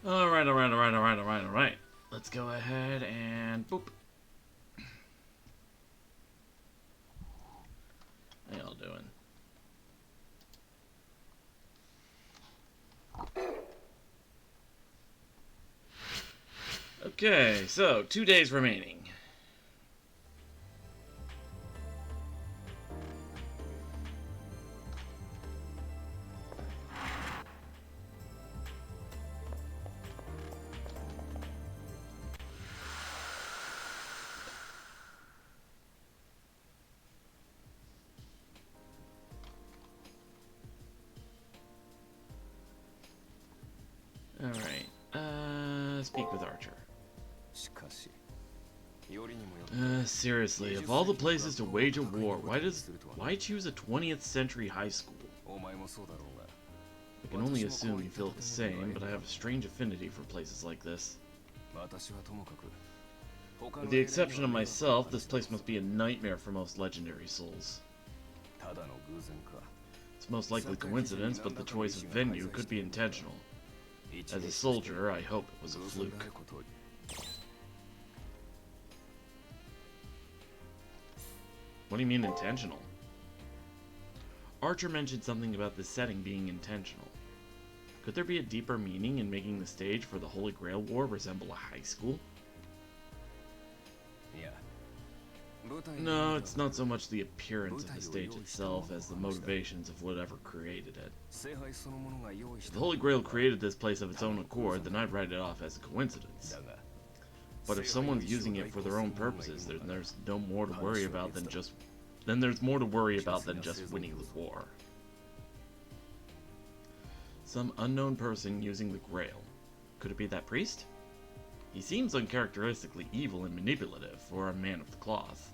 Alright. Let's go ahead and boop. How y'all doing? Okay, so 2 days remaining. Alright, speak with Archer. Seriously, of all the places to wage a war, why choose a 20th century high school? I can only assume you feel the same, but I have a strange affinity for places like this. With the exception of myself, this place must be a nightmare for most legendary souls. It's most likely coincidence, but the choice of venue could be intentional. As a soldier, I hope it was a fluke. What do you mean intentional? Archer mentioned something about this setting being intentional. Could there be a deeper meaning in making the stage for the Holy Grail War resemble a high school? No, it's not so much the appearance of the stage itself as the motivations of whatever created it. If the Holy Grail created this place of its own accord, then I'd write it off as a coincidence. But if someone's using it for their own purposes, then there's more to worry about than just winning the war. Some unknown person using the Grail. Could it be that priest? He seems uncharacteristically evil and manipulative for a man of the cloth.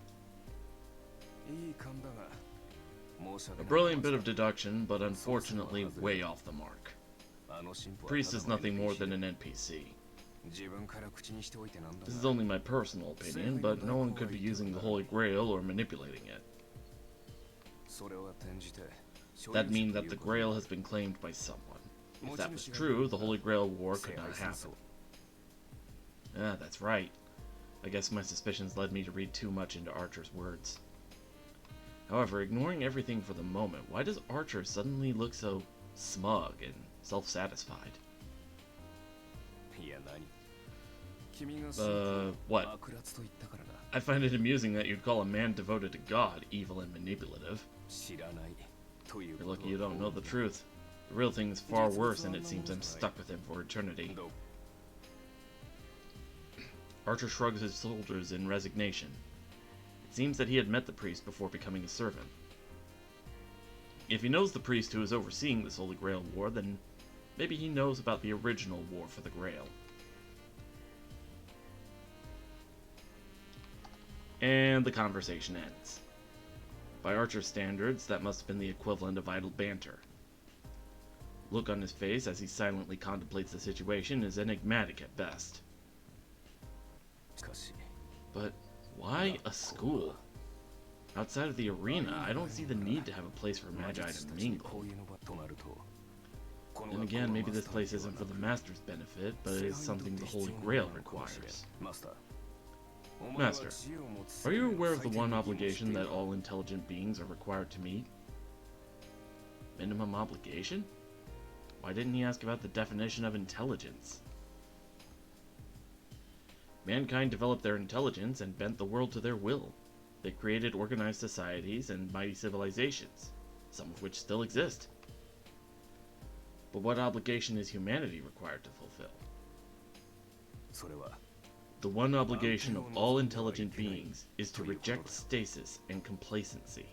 A brilliant bit of deduction, but unfortunately way off the mark. Priest is nothing more than an NPC. This is only my personal opinion, but no one could be using the Holy Grail or manipulating it. That means that the Grail has been claimed by someone. If that was true, the Holy Grail War could not happen. Ah, that's right. I guess my suspicions led me to read too much into Archer's words. However, ignoring everything for the moment, why does Archer suddenly look so smug and self-satisfied? What? I find it amusing that you'd call a man devoted to God evil and manipulative. You're lucky you don't know the truth. The real thing is far worse, and it seems I'm stuck with him for eternity. Archer shrugs his shoulders in resignation. It seems that he had met the priest before becoming a servant. If he knows the priest who is overseeing this Holy Grail War, then maybe he knows about the original war for the Grail. And the conversation ends. By Archer's standards, that must have been the equivalent of idle banter. The look on his face as he silently contemplates the situation is enigmatic at best. But why a school? Outside of the arena, I don't see the need to have a place for Magi to mingle. And again, maybe this place isn't for the Master's benefit, but it is something the Holy Grail requires. Master, are you aware of the one obligation that all intelligent beings are required to meet? Minimum obligation? Why didn't he ask about the definition of intelligence? Mankind developed their intelligence and bent the world to their will. They created organized societies and mighty civilizations, some of which still exist. But what obligation is humanity required to fulfill? The one obligation of all intelligent beings is to reject stasis and complacency.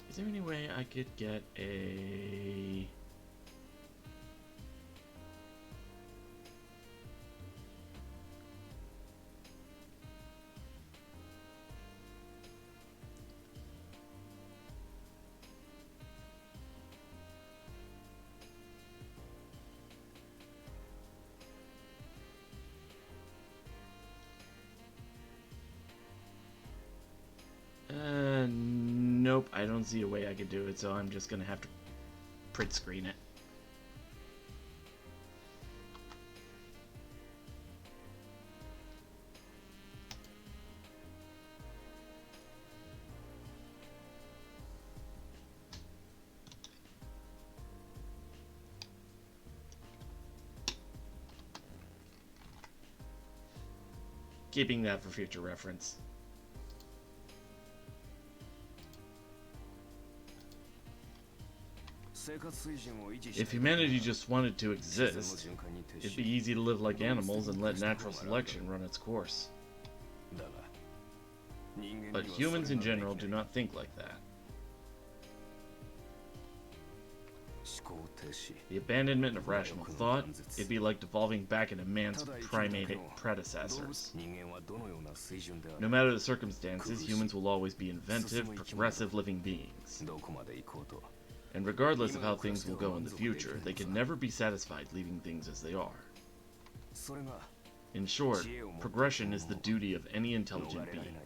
Is there any way I could get a... Nope, I don't see a way I could do it, so I'm just gonna have to print screen it. Keeping that for future reference. If humanity just wanted to exist, it'd be easy to live like animals and let natural selection run its course. But humans in general do not think like that. The abandonment of rational thought, it'd be like devolving back into man's primate predecessors. No matter the circumstances, humans will always be inventive, progressive living beings. And regardless of how things will go in the future, they can never be satisfied leaving things as they are. In short, progression is the duty of any intelligent being.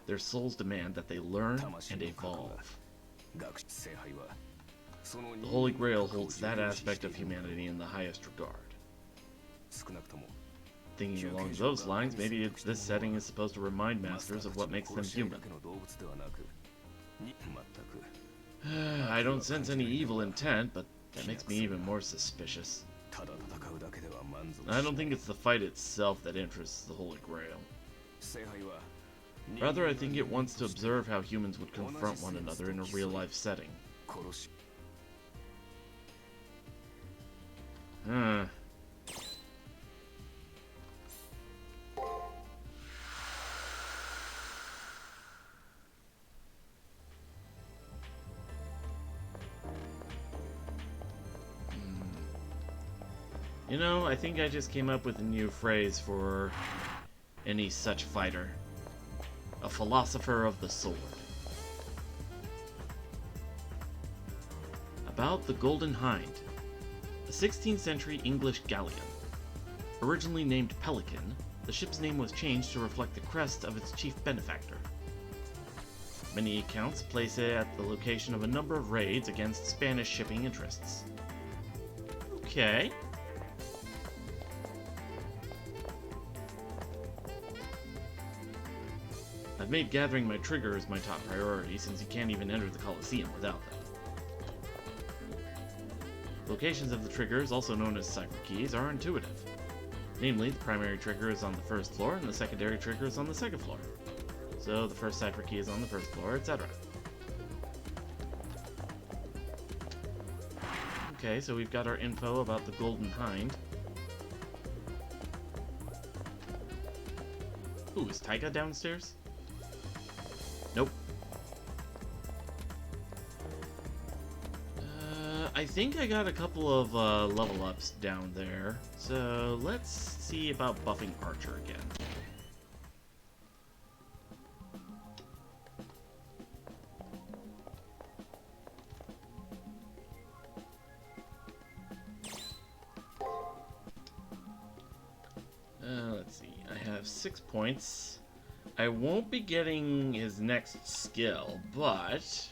Their souls demand that they learn and evolve. The Holy Grail holds that aspect of humanity in the highest regard. Thinking along those lines, maybe this setting is supposed to remind masters of what makes them human. I don't sense any evil intent, but that makes me even more suspicious. I don't think it's the fight itself that interests the Holy Grail. Rather, I think it wants to observe how humans would confront one another in a real-life setting. You know, I think I just came up with a new phrase for any such fighter. A philosopher of the sword. About the Golden Hind, a 16th century English galleon. Originally named Pelican, the ship's name was changed to reflect the crest of its chief benefactor. Many accounts place it at the location of a number of raids against Spanish shipping interests. Okay. I've made gathering my triggers my top priority, since you can't even enter the Colosseum without them. Locations of the triggers, also known as cipher keys, are intuitive. Namely, the primary trigger is on the first floor, and the secondary trigger is on the second floor. So the first cipher key is on the first floor, etc. Okay, so we've got our info about the Golden Hind. Ooh, is Taika downstairs? Nope. I think I got a couple of level ups down there, so let's see about buffing Archer again. Let's see, I have 6 points. I won't be getting his next skill, but...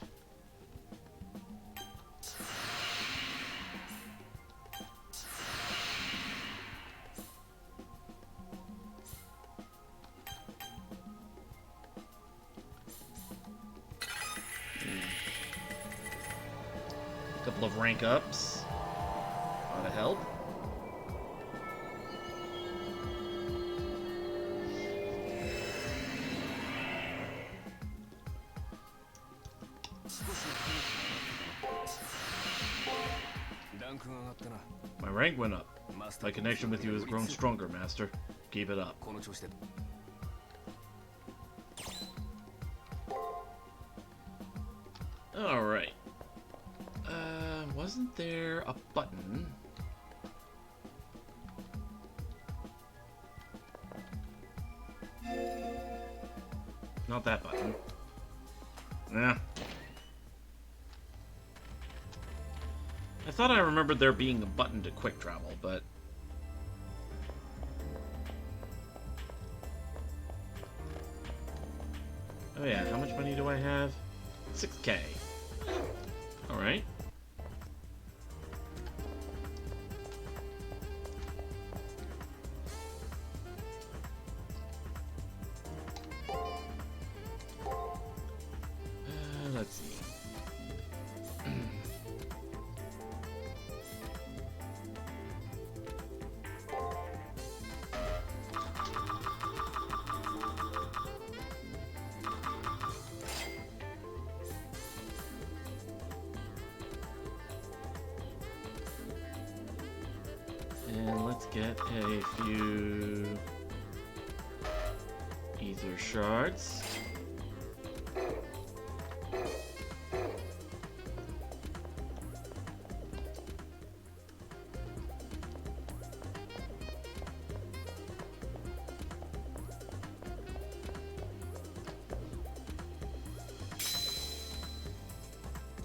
a couple of rank ups ought to help. My rank went up. My connection with you has grown stronger, Master. Keep it up. Alright. Wasn't there a button? Not that button. Nah. I thought I remembered there being a button to quick travel, but... oh yeah, how much money do I have? 6K. Alright. get a few ether shards.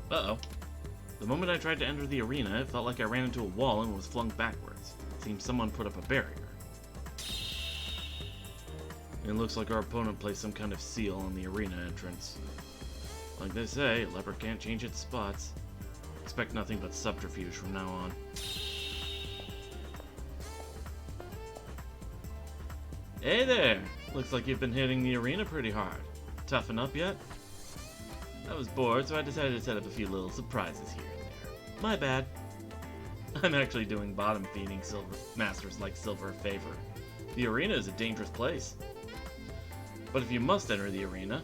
Uh-oh. The moment I tried to enter the arena, it felt like I ran into a wall and was flung backwards. It seems someone put up a barrier. It looks like our opponent placed some kind of seal on the arena entrance. Like they say, a leopard can't change its spots. Expect nothing but subterfuge from now on. Hey there! Looks like you've been hitting the arena pretty hard. Toughen up yet? I was bored, so I decided to set up a few little surprises here and there. My bad. I'm actually doing bottom feeding silver masters like Silver a favor. The arena is a dangerous place. But if you must enter the arena,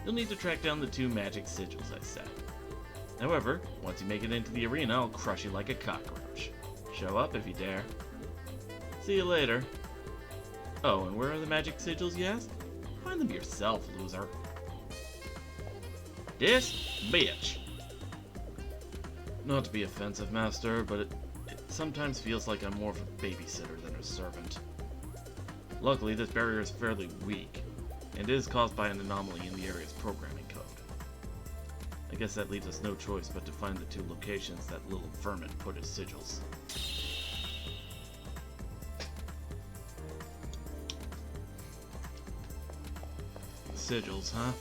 you'll need to track down the 2 magic sigils I set. However, once you make it into the arena, I'll crush you like a cockroach. Show up if you dare. See you later. Oh, and where are the magic sigils, you ask? Find them yourself, loser. This bitch. Not to be offensive, Master, but it sometimes feels like I'm more of a babysitter than a servant. Luckily, this barrier is fairly weak, and is caused by an anomaly in the area's programming code. I guess that leaves us no choice but to find the 2 locations that little vermin put his sigils. Sigils, huh?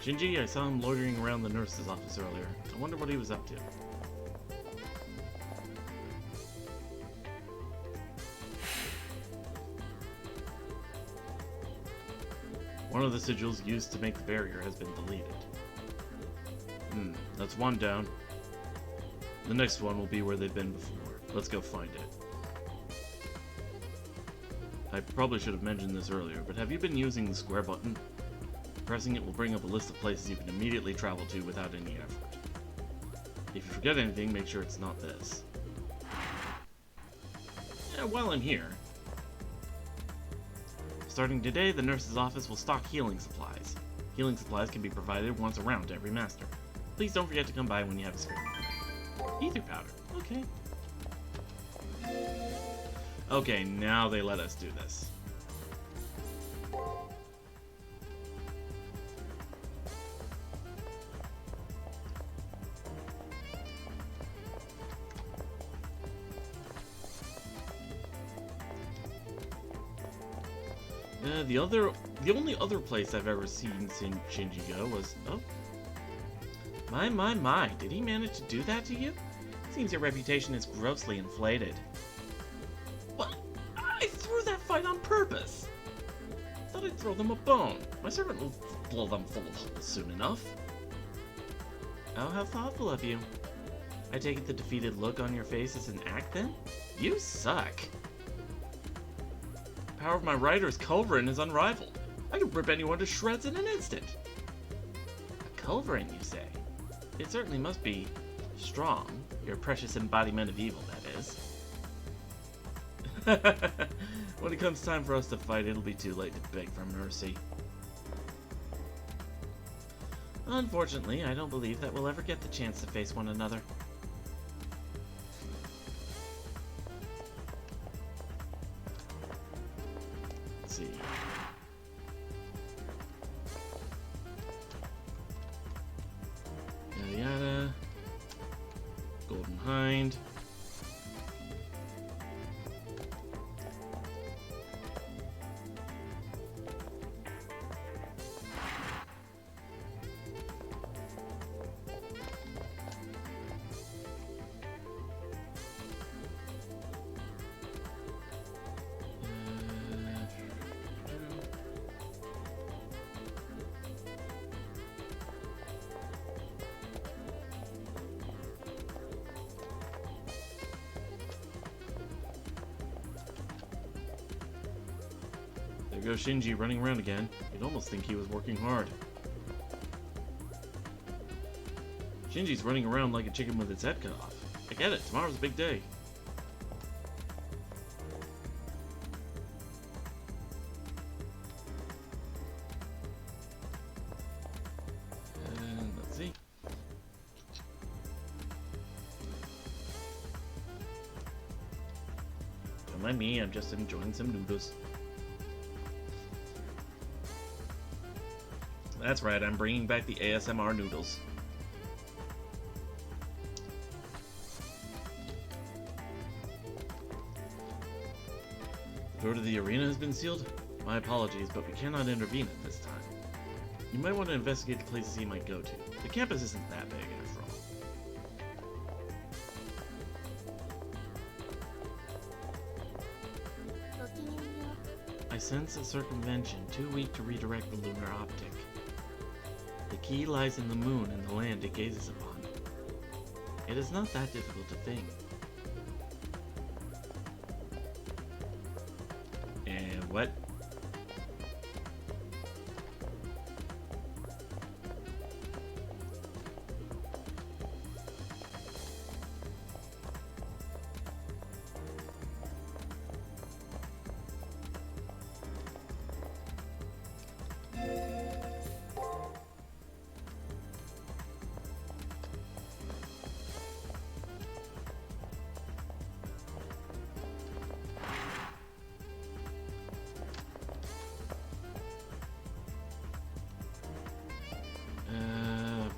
Shinji, I saw him loitering around the nurse's office earlier. I wonder what he was up to. One of the sigils used to make the barrier has been deleted. That's one down. The next one will be where they've been before. Let's go find it. I probably should have mentioned this earlier, but have you been using the square button? Pressing it will bring up a list of places you can immediately travel to without any effort. If you forget anything, make sure it's not this. Yeah, while I'm here. Starting today, the nurse's office will stock healing supplies. Healing supplies can be provided once around to every master. Please don't forget to come by when you have a spare moment. Ether powder. Okay. Okay, now they let us do this. The only other place I've ever seen Shinji go was... Oh. My, did he manage to do that to you? Seems your reputation is grossly inflated. What? I threw that fight on purpose! Thought I'd throw them a bone. My servant will blow them full of holes soon enough. Oh, how thoughtful of you. I take it the defeated look on your face is an act, then? You suck. The power of my rider's culverin is unrivaled. I can rip anyone to shreds in an instant. A culverin, you say? It certainly must be strong. Your precious embodiment of evil, that is. When it comes time for us to fight, it'll be too late to beg for mercy. Unfortunately, I don't believe that we'll ever get the chance to face one another. Let's see. Yada yada. Golden Hind. goes Shinji running around again. You'd almost think he was working hard. Shinji's running around like a chicken with its head cut off. I get it, tomorrow's a big day. And let's see. Don't mind me, I'm just enjoying some noodles. That's right, I'm bringing back the ASMR noodles. The door to the arena has been sealed? My apologies, but we cannot intervene at this time. You might want to investigate the places he might go to. The campus isn't that big, after all. I sense a circumvention too weak to redirect the lunar optic. The key lies in the moon and the land it gazes upon. It is not that difficult to think. And what?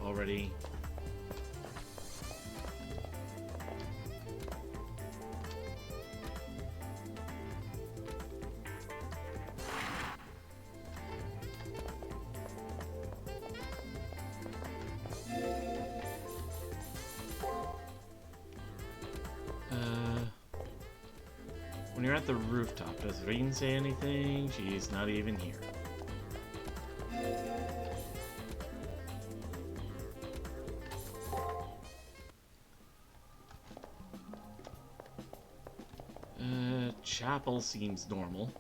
Already. When you're at the rooftop, does Rin say anything? She's not even here. Chapel seems normal.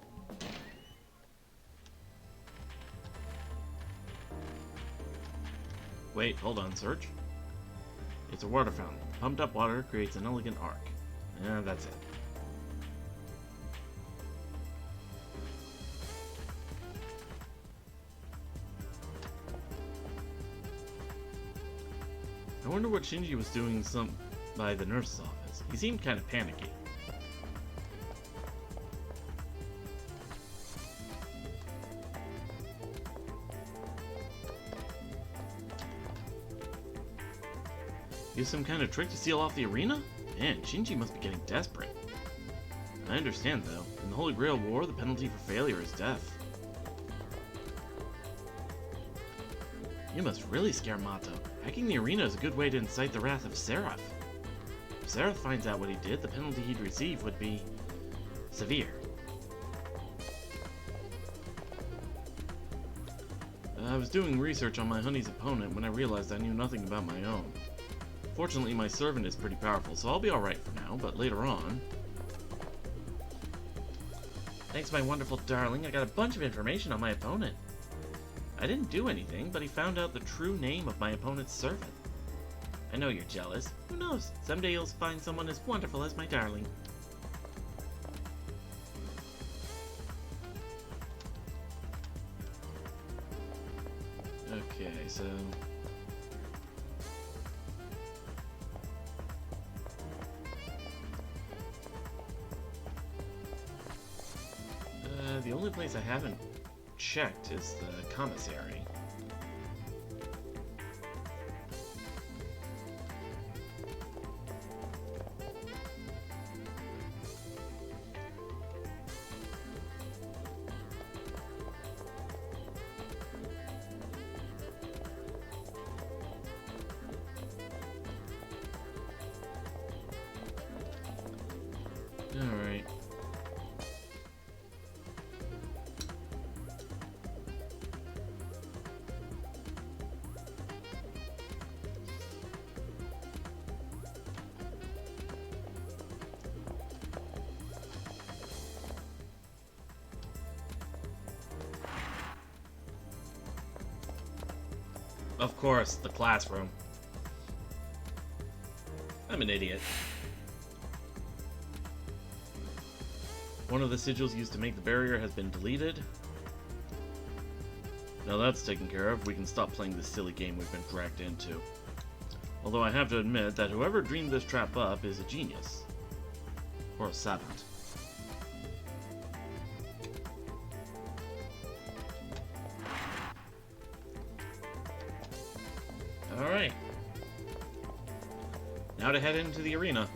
Wait, hold on, search. It's a water fountain. Pumped up water creates an elegant arc. Yeah, that's it. I wonder what Shinji was doing by the nurse's office. He seemed kind of panicky. Use some kind of trick to seal off the arena? Man, Shinji must be getting desperate. I understand, though. In the Holy Grail War, the penalty for failure is death. You must really scare Mato. Hacking the arena is a good way to incite the wrath of Seraph. If Seraph finds out what he did, the penalty he'd receive would be severe. I was doing research on my honey's opponent when I realized I knew nothing about my own. Fortunately, my servant is pretty powerful, so I'll be alright for now, but later on... Thanks, my wonderful darling. I got a bunch of information on my opponent. I didn't do anything, but he found out the true name of my opponent's servant. I know you're jealous. Who knows? Someday you'll find someone as wonderful as my darling. Okay, so... the only place I haven't checked is the commissary. Alright. Of course, the classroom. I'm an idiot. One of the sigils used to make the barrier has been deleted. Now that's taken care of, we can stop playing this silly game we've been dragged into. Although I have to admit that whoever dreamed this trap up is a genius. Or a savant. Alright. Now to head into the arena.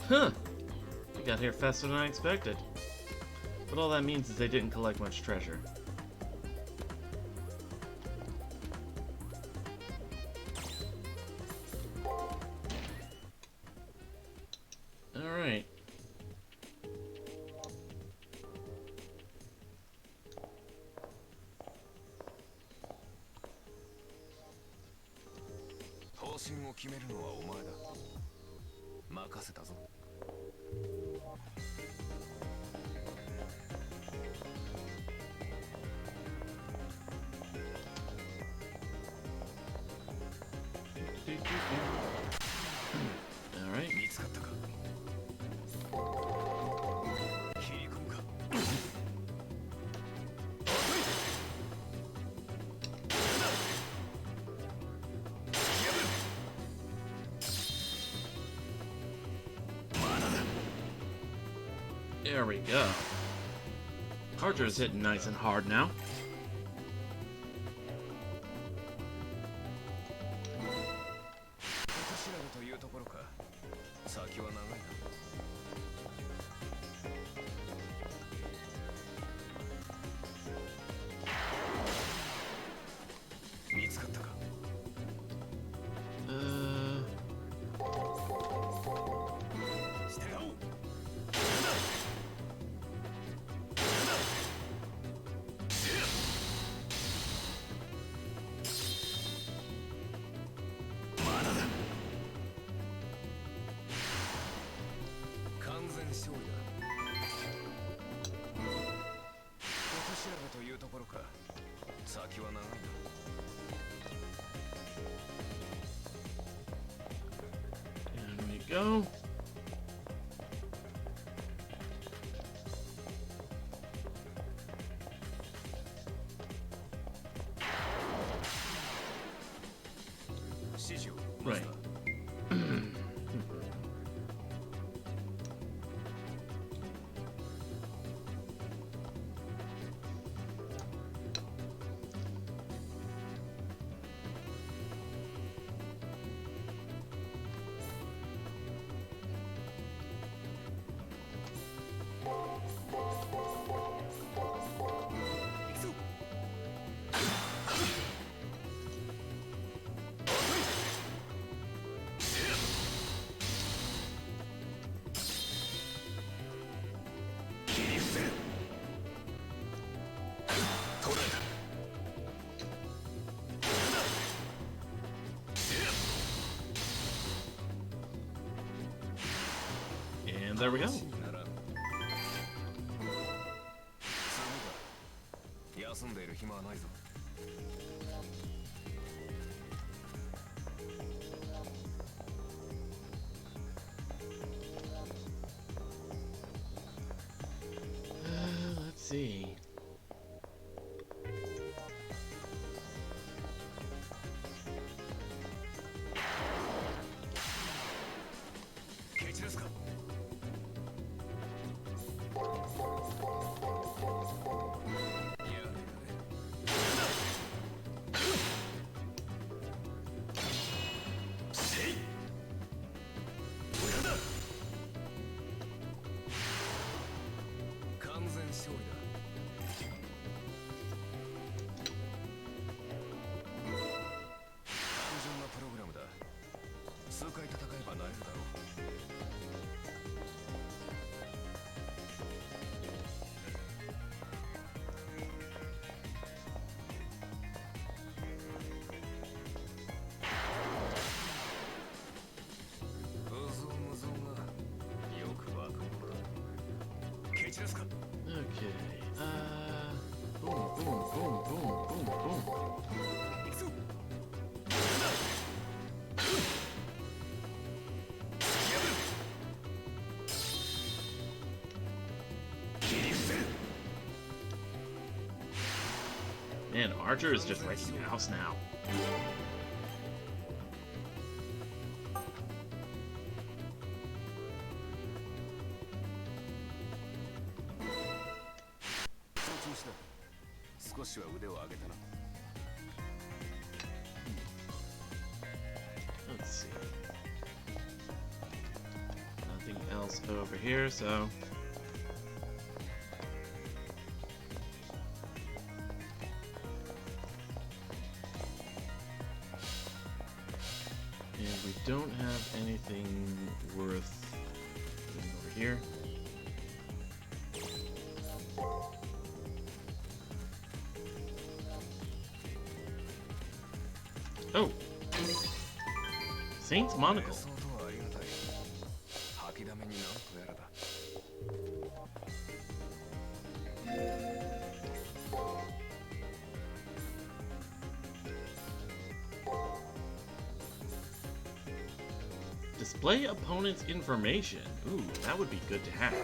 Huh! We got here faster than I expected. But all that means is they didn't collect much treasure. Alright. Alright. There we go. Archer is hitting nice and hard now. There we go. Right. And there we go. Let's see. Okay. Boom, boom, boom, boom, boom, boom. Man, Archer is just wrecking house now. Let's see. Nothing else over here, so... And we don't have anything worth doing over here. Oh! Saint's Monocle. Display opponent's information. Ooh, that would be good to have.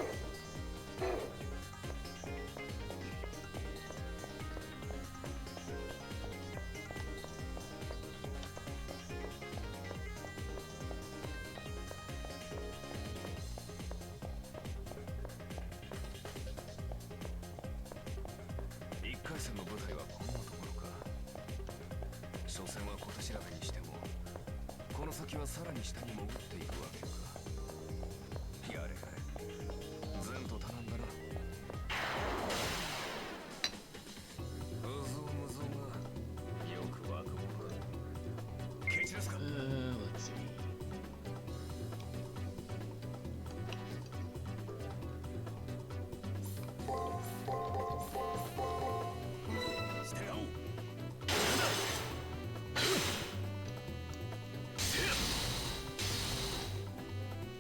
Let's see.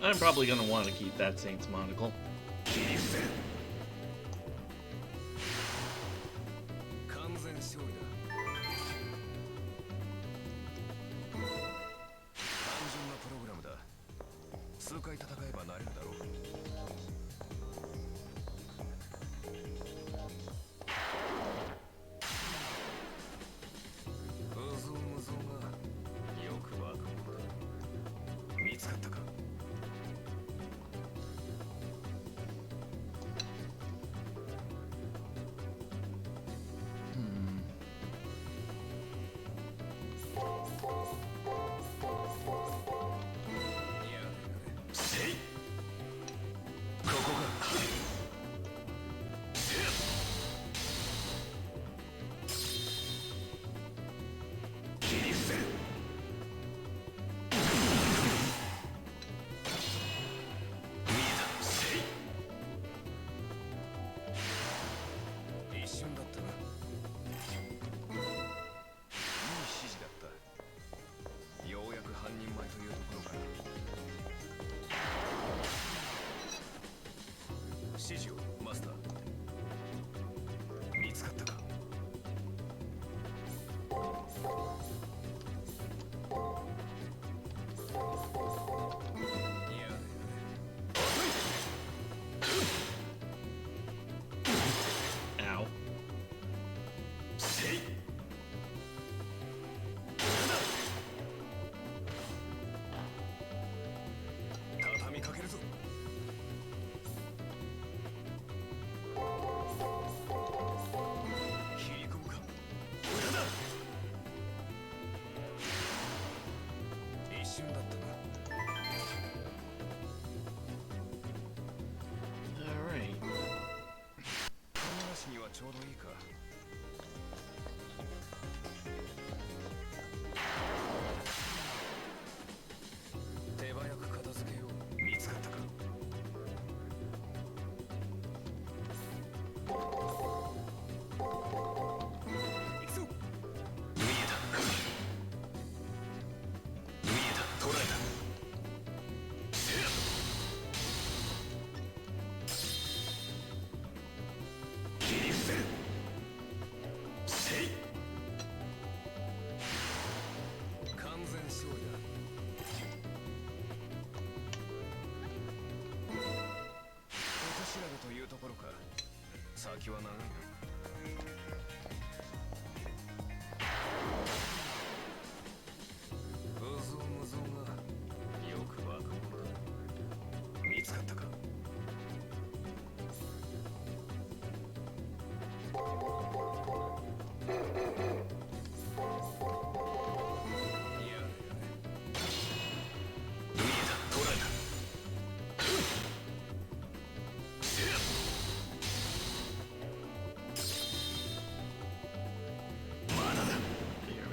I'm probably gonna want to keep that Saint's Monocle. Ow. Alright.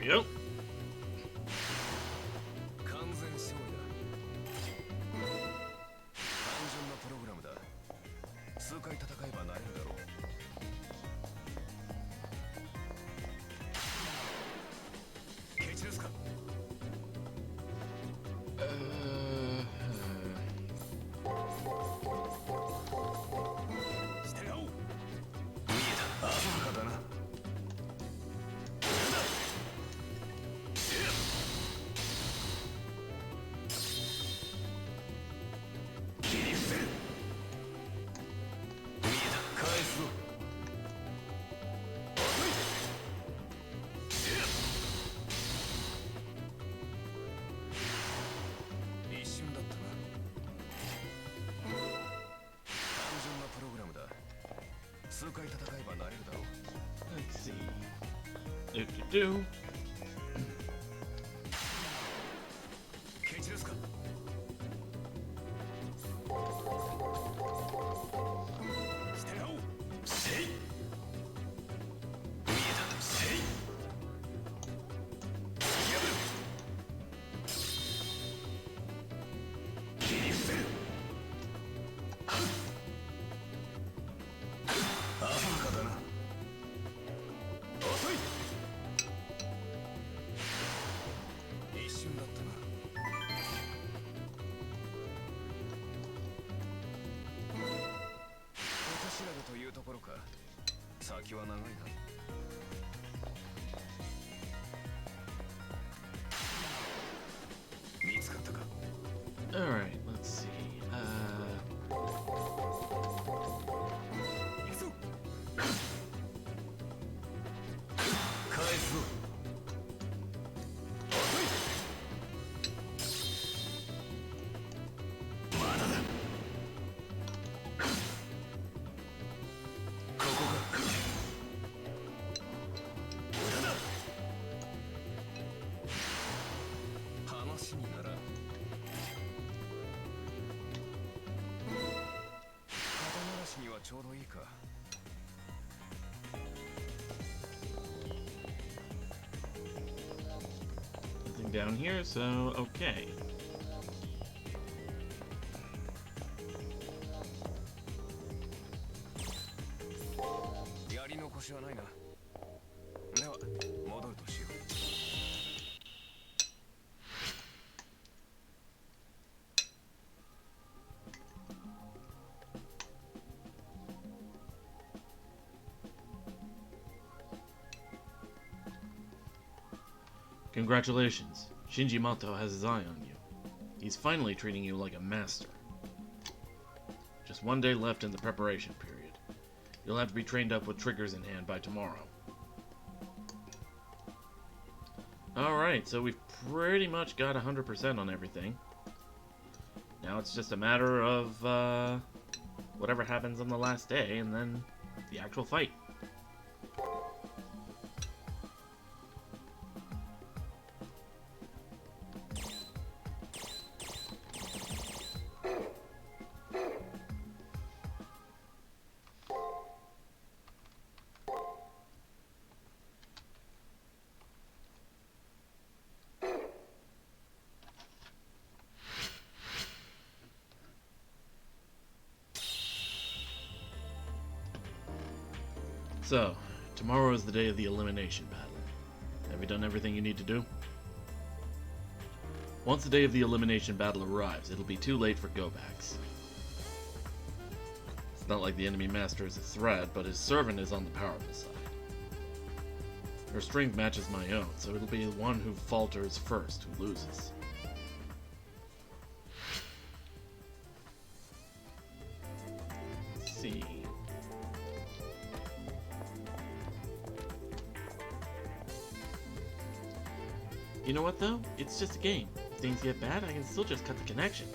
Yep. 完全勝利だ。単純なプログラムだ。数回戦えばなれるだろう。ケチですか。してよ。見えた。浅はかだな。 Let's see. Do. ケチですか。してよ。せい。見えた。せい。やぶ。切り伏せる。浅はかだな。 遅い。一瞬だったな。下調べというところか。先は長いな。見つかったか。 Alright, let's see. 行くぞ。返すぞ。 話にならん。肩慣らしにはちょうどいいか。 nothing down here, so okay. やり残しはないな。では戻るとしよう。 Congratulations. Shinji Mato has his eye on you. He's finally treating you like a master. Just one day left in the preparation period. You'll have to be trained up with triggers in hand by tomorrow. Alright, so we've pretty much got 100% on everything. Now it's just a matter of whatever happens on the last day and then the actual fight. So, tomorrow is the day of the elimination battle. Have you done everything you need to do? Once the day of the elimination battle arrives, it'll be too late for go-backs. It's not like the enemy master is a threat, but his servant is on the powerful side. Her strength matches my own, so it'll be the one who falters first who loses. Let's see. You know what though? It's just a game. If things get bad, I can still just cut the connection.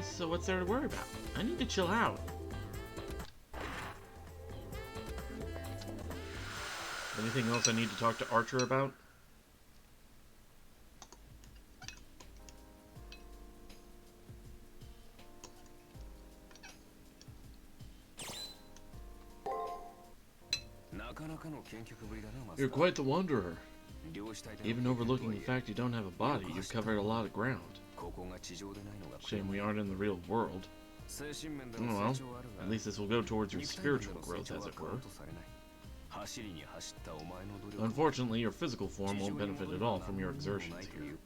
So what's there to worry about? I need to chill out. Anything else I need to talk to Archer about? You're quite the wanderer. Even overlooking the fact you don't have a body, you've covered a lot of ground. Shame we aren't in the real world. Oh well, at least this will go towards your spiritual growth, as it were. Unfortunately, your physical form won't benefit at all from your exertions here.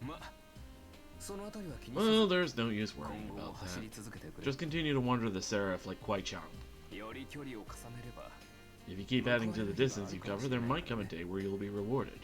Well, there's no use worrying about that. Just continue to wander the Seraph like Kwai-chan. If you keep adding to the distance you cover, there might come a day where you'll be rewarded.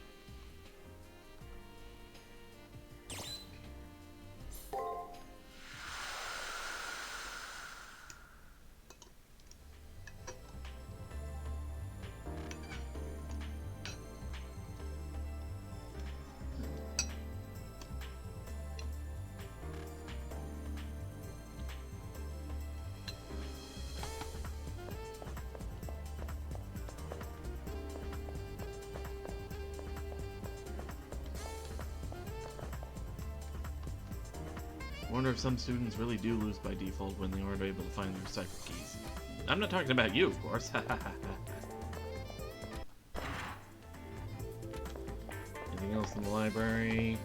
Wonder if some students really do lose by default when they aren't able to find their cipher keys. I'm not talking about you, of course. Anything else in the library?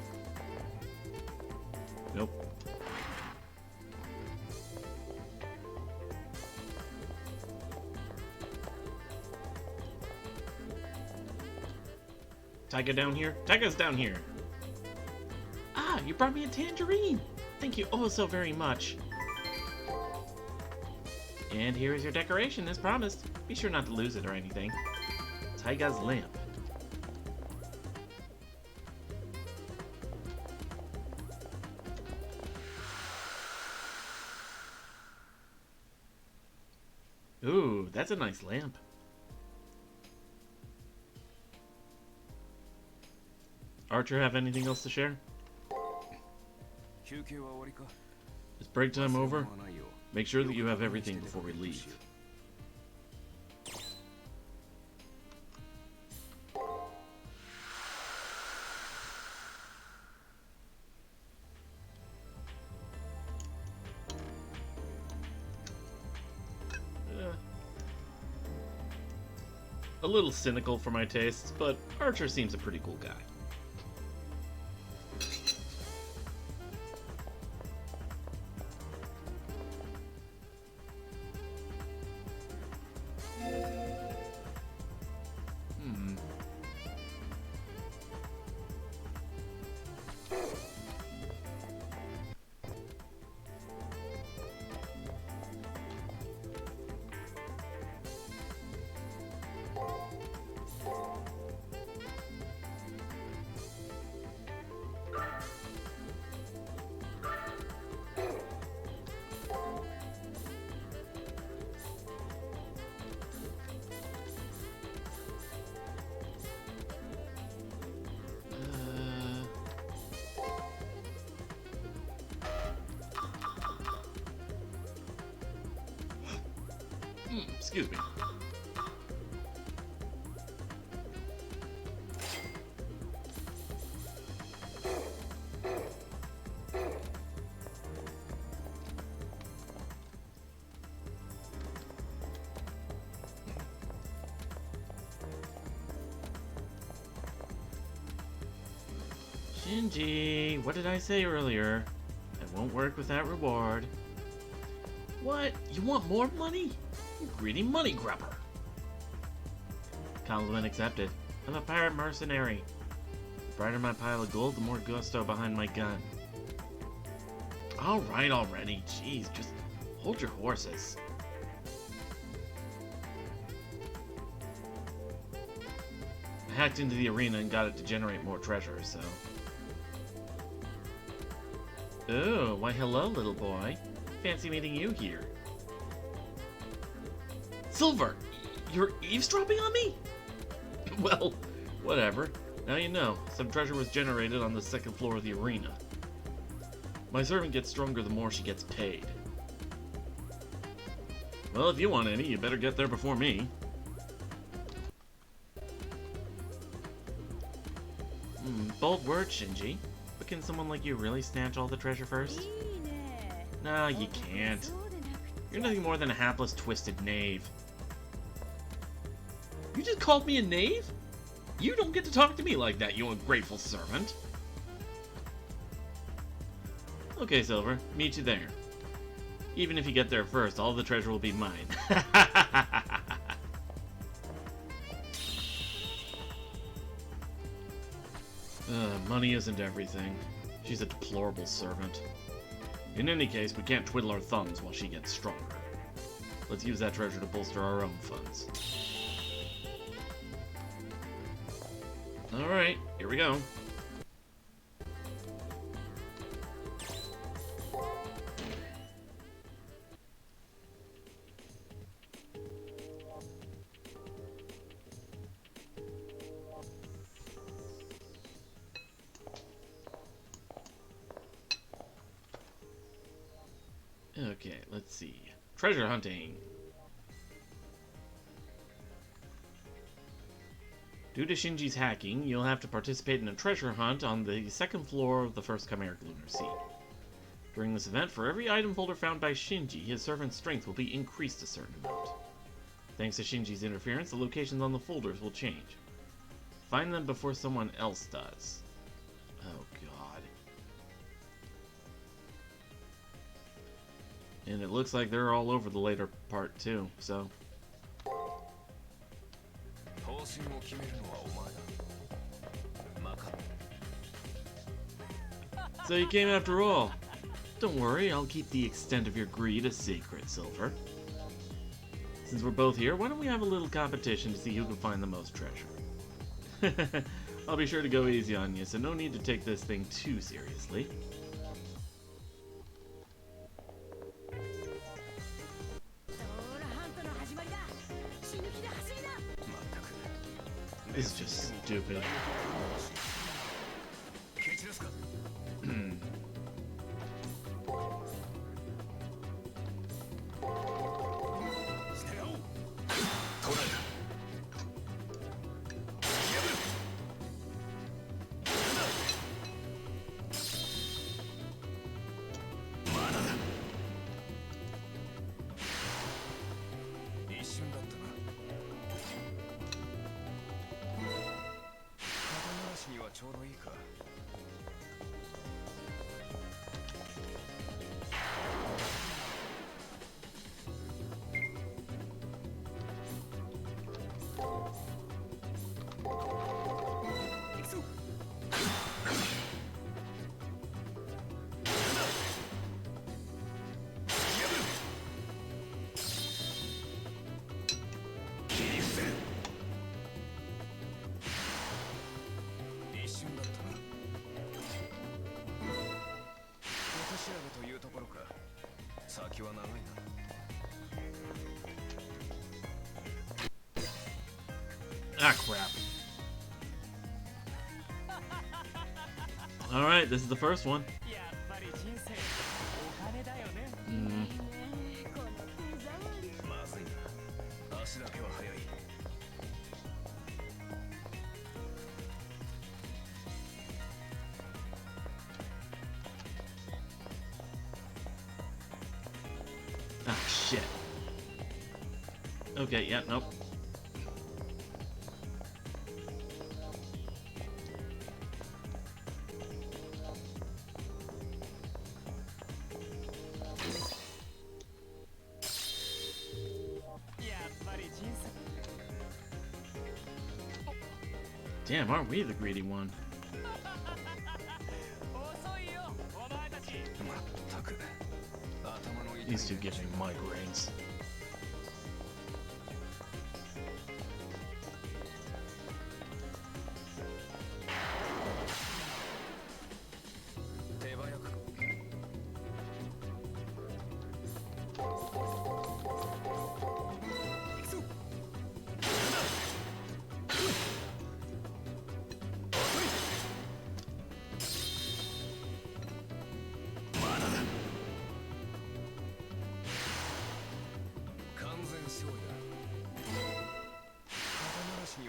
Nope. Taiga down here? Taiga's down here! Ah, you brought me a tangerine! Thank you oh so very much. And here is your decoration, as promised. Be sure not to lose it or anything. Taiga's lamp. Ooh, that's a nice lamp. Archer have anything else to share? Is break time over? Make sure that you have everything before we leave. A little cynical for my tastes, but Archer seems a pretty cool guy. Excuse me. Shinji, what did I say earlier? It won't work with that reward. What? You want more money? You greedy money grubber. Compliment accepted. I'm a pirate mercenary. The brighter my pile of gold, the more gusto behind my gun. Alright already. Jeez, just hold your horses. I hacked into the arena and got it to generate more treasure, so... Oh, why hello, little boy. Fancy meeting you here. Silver, you're eavesdropping on me? Well, whatever. Now you know, some treasure was generated on the second floor of the arena. My servant gets stronger the more she gets paid. Well, if you want any, you better get there before me. Bold word, Shinji. But can someone like you really snatch all the treasure first? No, you can't. You're nothing more than a hapless, twisted knave. You just called me a knave? You don't get to talk to me like that, you ungrateful servant. Okay, Silver, meet you there. Even if you get there first, all the treasure will be mine. Money isn't everything. She's a deplorable servant. In any case, we can't twiddle our thumbs while she gets stronger. Let's use that treasure to bolster our own funds. Alright, here we go. Okay, let's see. Treasure hunting. Due to Shinji's hacking, you'll have to participate in a treasure hunt on the second floor of the first Chimeric Lunar Sea. During this event, for every item folder found by Shinji, his servant's strength will be increased a certain amount. Thanks to Shinji's interference, the locations on the folders will change. Find them before someone else does. Oh god. And it looks like they're all over the later part too, so... So you came after all. Don't worry, I'll keep the extent of your greed a secret, Silver. Since we're both here, why don't we have a little competition to see who can find the most treasure? I'll be sure to go easy on you, so no need to take this thing too seriously. This is just stupid. Ah, crap. Alright, this is the first one. Ah, shit. Okay, yeah, nope. Damn, aren't we the greedy one? These two give me migraines.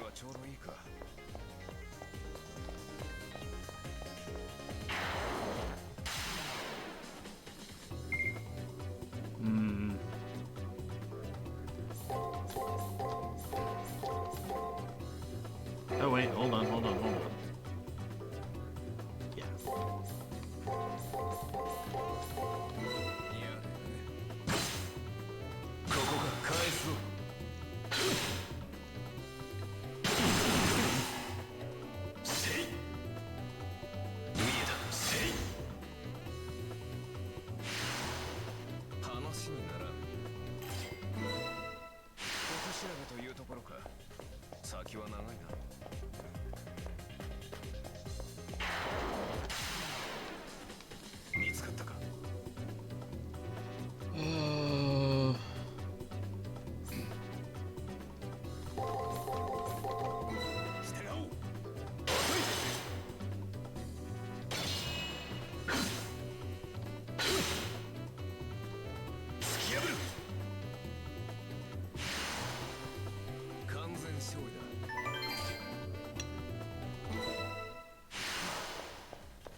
はちょうどいいか。Hmm. Oh wait, hold on. Yeah. いやここが返すぞ。せい見えた。せい話にならん。落とし穴というところか。先は長いな。見つかったか。捨てろ。突き破る。完全勝利だ。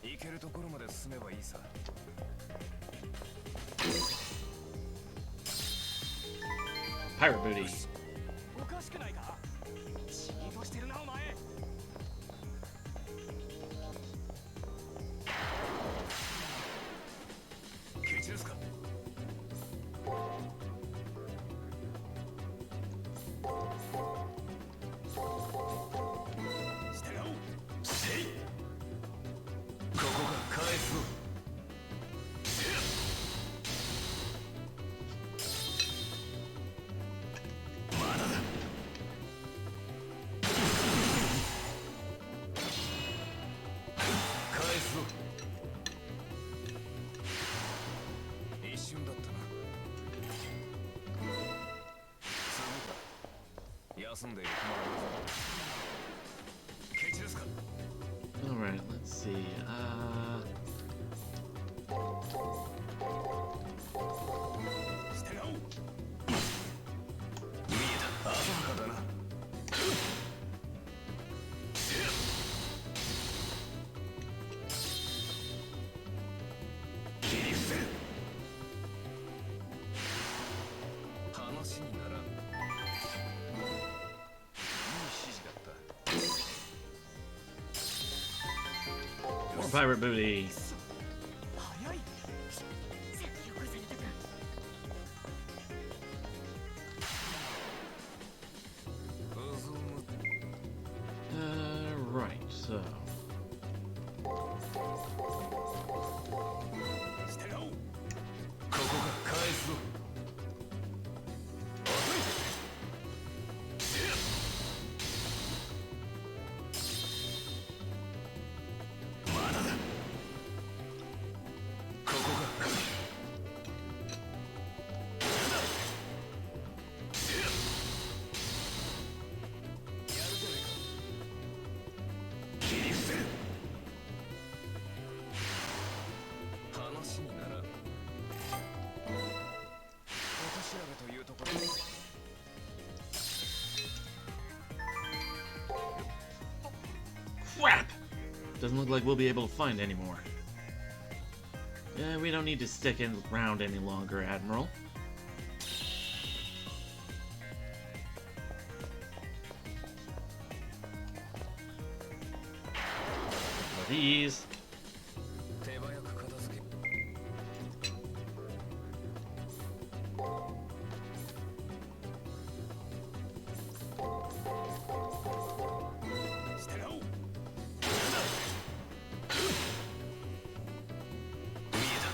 行けるところまで進めばいいさ。Pirate booty. おかしくないか。チートしてるなお前。ケチですか。捨てろ。せいここが返すぞ。まだだ。返すぞ。一瞬だったな。次だ。休んでいる暇はないぞ。ケチですか。Alright, let's see. 捨てろ。見えた。浅はかだな。切り伏せる。話にならん。いい指示だった。 more pirate booty. 早い。先を越されたか。 Right, so. 捨てろ。ここが返すぞ。まだだ。ここが返す。やるじゃないか。切り伏せる。話にならん。落とし穴というところ。 Crap! Doesn't look like we'll be able to find any more. Yeah, we don't need to stick around any longer, Admiral. These. 手早く片付け。捨てろ。見えた。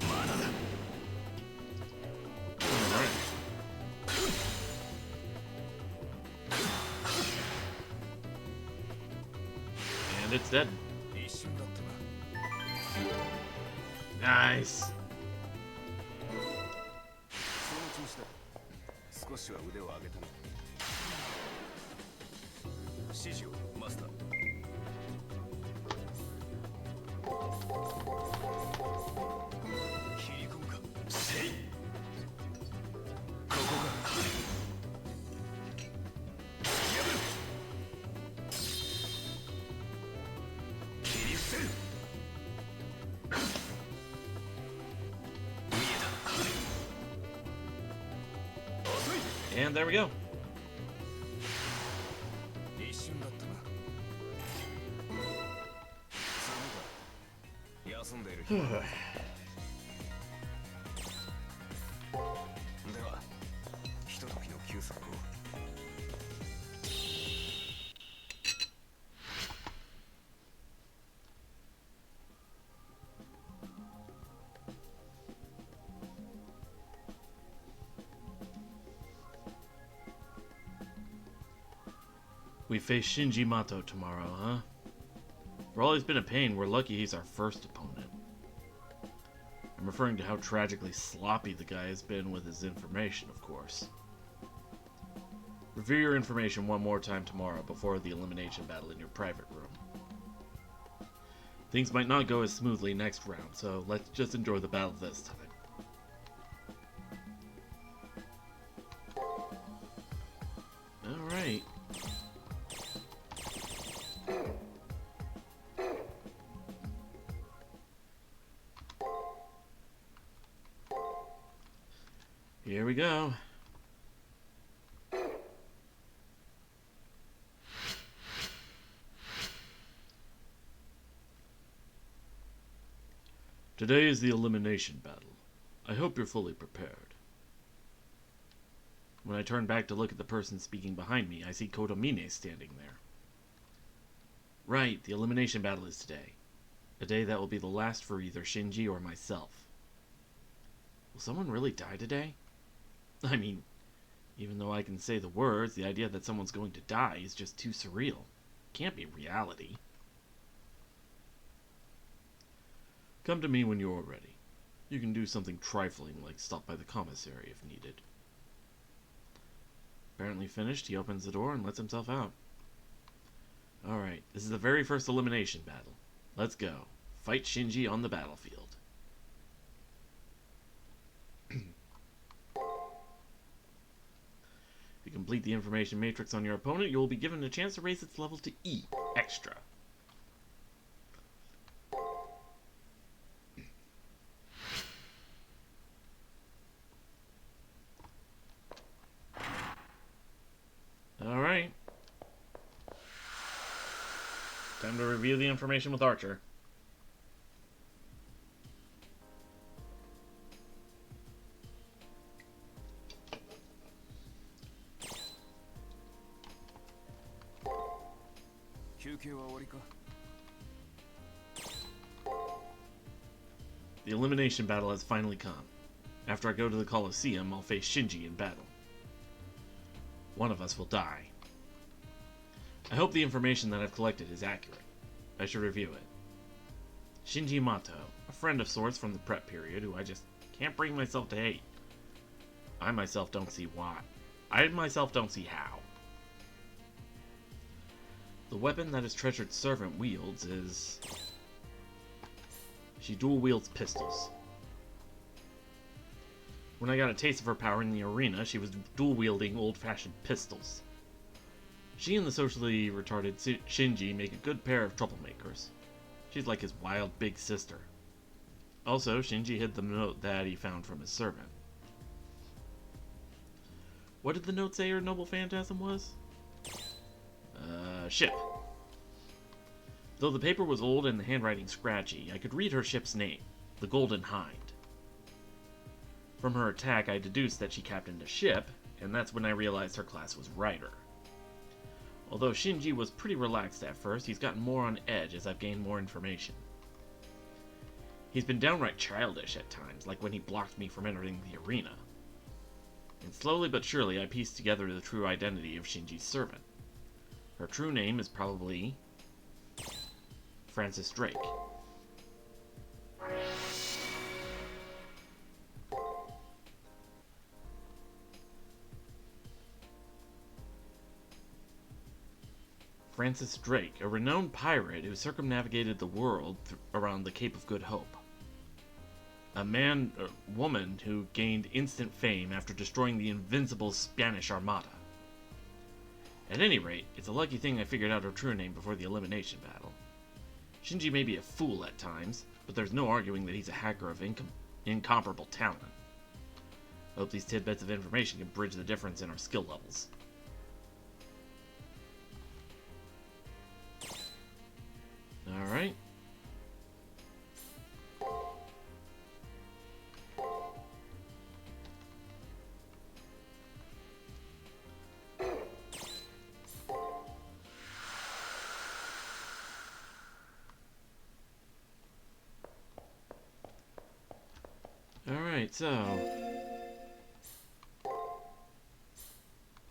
まだだ。 Alright. And it's dead. 一瞬だったな。 Nice. その調子だ。少しは腕を上げたな。指示をマスター。切り込むか。せい。ここ And there we go. 一瞬だったな。寒か。休んでいる暇だ。では、ひとときの休息を。We face Shinji Mato tomorrow, huh? For all he's been a pain, we're lucky he's our first opponent. I'm referring to how tragically sloppy the guy has been with his information, of course. Review your information one more time tomorrow before the elimination battle in your private room. Things might not go as smoothly next round, so let's just enjoy the battle this time. Alright. Here we go. Today is the elimination battle. I hope you're fully prepared. When I turn back to look at the person speaking behind me, I see Kotomine standing there. Right, the elimination battle is today. A day that will be the last for either Shinji or myself. Will someone really die today? I mean, even though I can say the words, the idea that someone's going to die is just too surreal. It can't be reality. Come to me when you're ready. You can do something trifling like stop by the commissary if needed. Apparently finished, he opens the door and lets himself out. Alright, this is the very first elimination battle. Let's go. Fight Shinji on the battlefield. If you complete the information matrix on your opponent, you will be given a chance to raise its level to E, extra. Alright. Time to review the information with Archer. The elimination battle has finally come. After I go to the Colosseum, I'll face Shinji in battle. One of us will die. I hope the information that I've collected is accurate. I should review it. Shinji Mato, a friend of sorts from the prep period who I just can't bring myself to hate. I myself don't see why. I myself don't see how. The weapon that his treasured servant wields is... She dual wields pistols. When I got a taste of her power in the arena, she was dual wielding old-fashioned pistols. She and the socially retarded Shinji make a good pair of troublemakers. She's like his wild big sister. Also, Shinji hid the note that he found from his servant. What did the note say her noble phantasm was? Ship. Though the paper was old and the handwriting scratchy, I could read her ship's name, the Golden Hind. From her attack, I deduced that she captained a ship, and that's when I realized her class was Rider. Although Shinji was pretty relaxed at first, he's gotten more on edge as I've gained more information. He's been downright childish at times, like when he blocked me from entering the arena. And slowly but surely I pieced together the true identity of Shinji's servant. Her true name is probably... Francis Drake. Francis Drake, a renowned pirate who circumnavigated the world around the Cape of Good Hope. A woman who gained instant fame after destroying the invincible Spanish Armada. At any rate, it's a lucky thing I figured out her true name before the elimination battle. Shinji may be a fool at times, but there's no arguing that he's a hacker of incomparable talent. I hope these tidbits of information can bridge the difference in our skill levels. Alright. Alright, so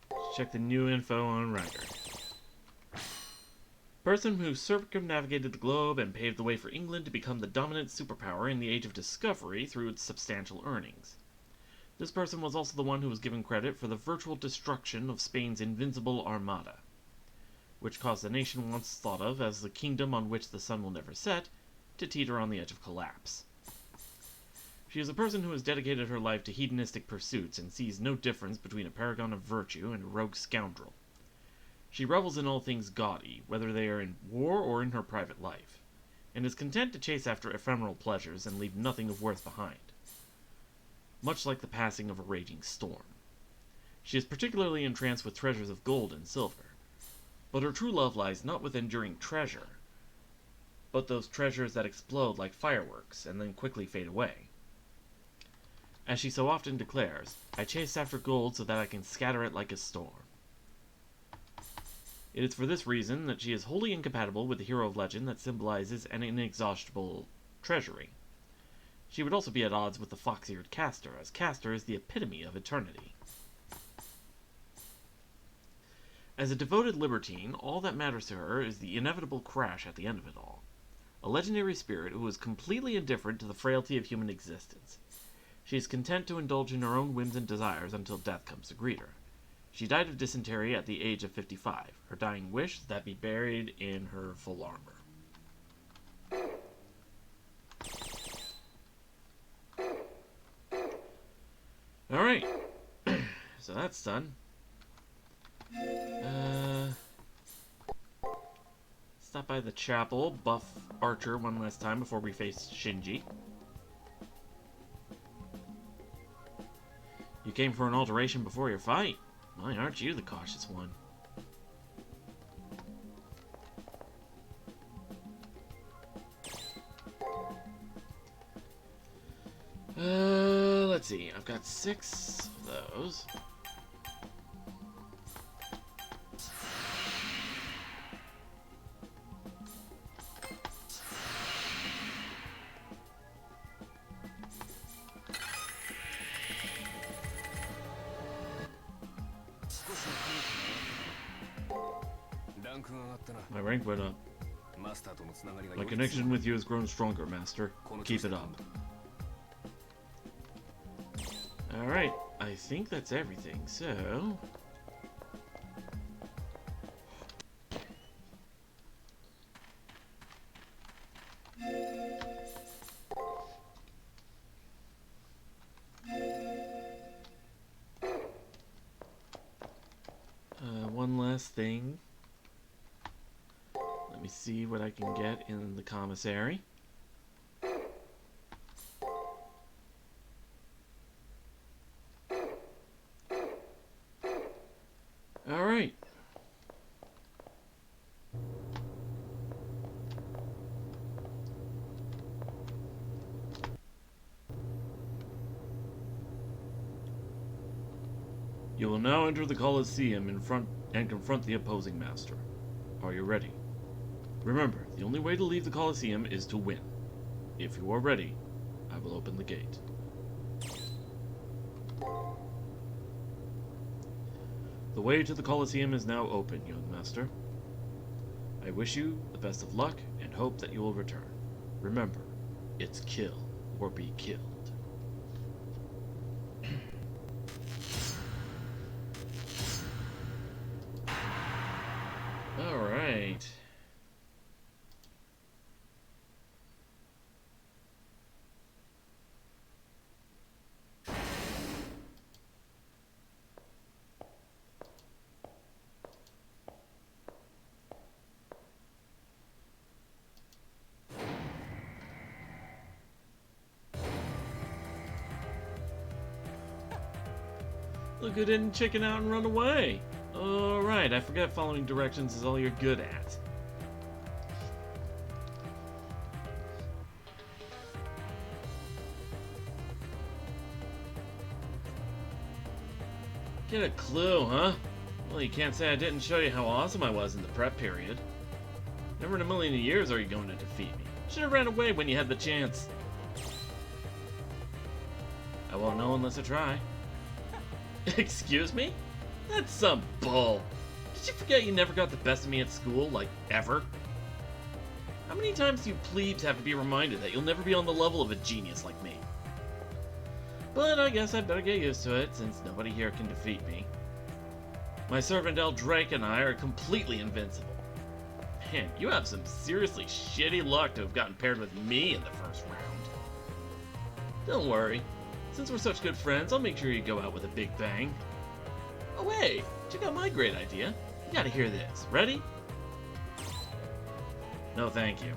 let's check the new info on Ryder. Person who circumnavigated the globe and paved the way for England to become the dominant superpower in the Age of Discovery through its substantial earnings. This person was also the one who was given credit for the virtual destruction of Spain's invincible armada, which caused the nation once thought of as the kingdom on which the sun will never set to teeter on the edge of collapse. She is a person who has dedicated her life to hedonistic pursuits and sees no difference between a paragon of virtue and a rogue scoundrel. She revels in all things gaudy, whether they are in war or in her private life, and is content to chase after ephemeral pleasures and leave nothing of worth behind, much like the passing of a raging storm. She is particularly entranced with treasures of gold and silver, but her true love lies not with enduring treasure, but those treasures that explode like fireworks and then quickly fade away. As she so often declares, I chase after gold so that I can scatter it like a storm. It is for this reason that she is wholly incompatible with the hero of legend that symbolizes an inexhaustible treasury. She would also be at odds with the fox-eared Castor, as Castor is the epitome of eternity. As a devoted libertine, all that matters to her is the inevitable crash at the end of it all. A legendary spirit who is completely indifferent to the frailty of human existence. She is content to indulge in her own whims and desires until death comes to greet her. She died of dysentery at the age of 55. Her dying wish is that be buried in her full armor. Alright. So that's done. Stop by the chapel, buff Archer one last time before we face Shinji. You came for an alteration before your fight. Why aren't you the cautious one? Let's see. I've got 6 of those. My rank went up. My connection with you has grown stronger, Master. Keep it up. Alright, I think that's everything, so... one last thing. Let me see what I can get in the commissary. Alright. You will now enter the Colosseum in front and confront the opposing master. Are you ready? Remember, the only way to leave the Colosseum is to win. If you are ready, I will open the gate. The way to the Colosseum is now open, young master. I wish you the best of luck and hope that you will return. Remember, it's kill or be killed. Alright. Look who didn't chicken out and run away. Alright, I forget following directions is all you're good at. Get a clue, huh? Well, you can't say I didn't show you how awesome I was in the prep period. Never in a million years are you going to defeat me. Should have ran away when you had the chance. I won't know unless I try. Excuse me? That's some bull. Did you forget you never got the best of me at school, like, ever? How many times do you plebes have to be reminded that you'll never be on the level of a genius like me? But I guess I'd better get used to it, since nobody here can defeat me. My servant Eldrake and I are completely invincible. Man, you have some seriously shitty luck to have gotten paired with me in the first round. Don't worry. Since we're such good friends, I'll make sure you go out with a big bang. Oh hey, check out my great idea. You gotta hear this. Ready? No thank you.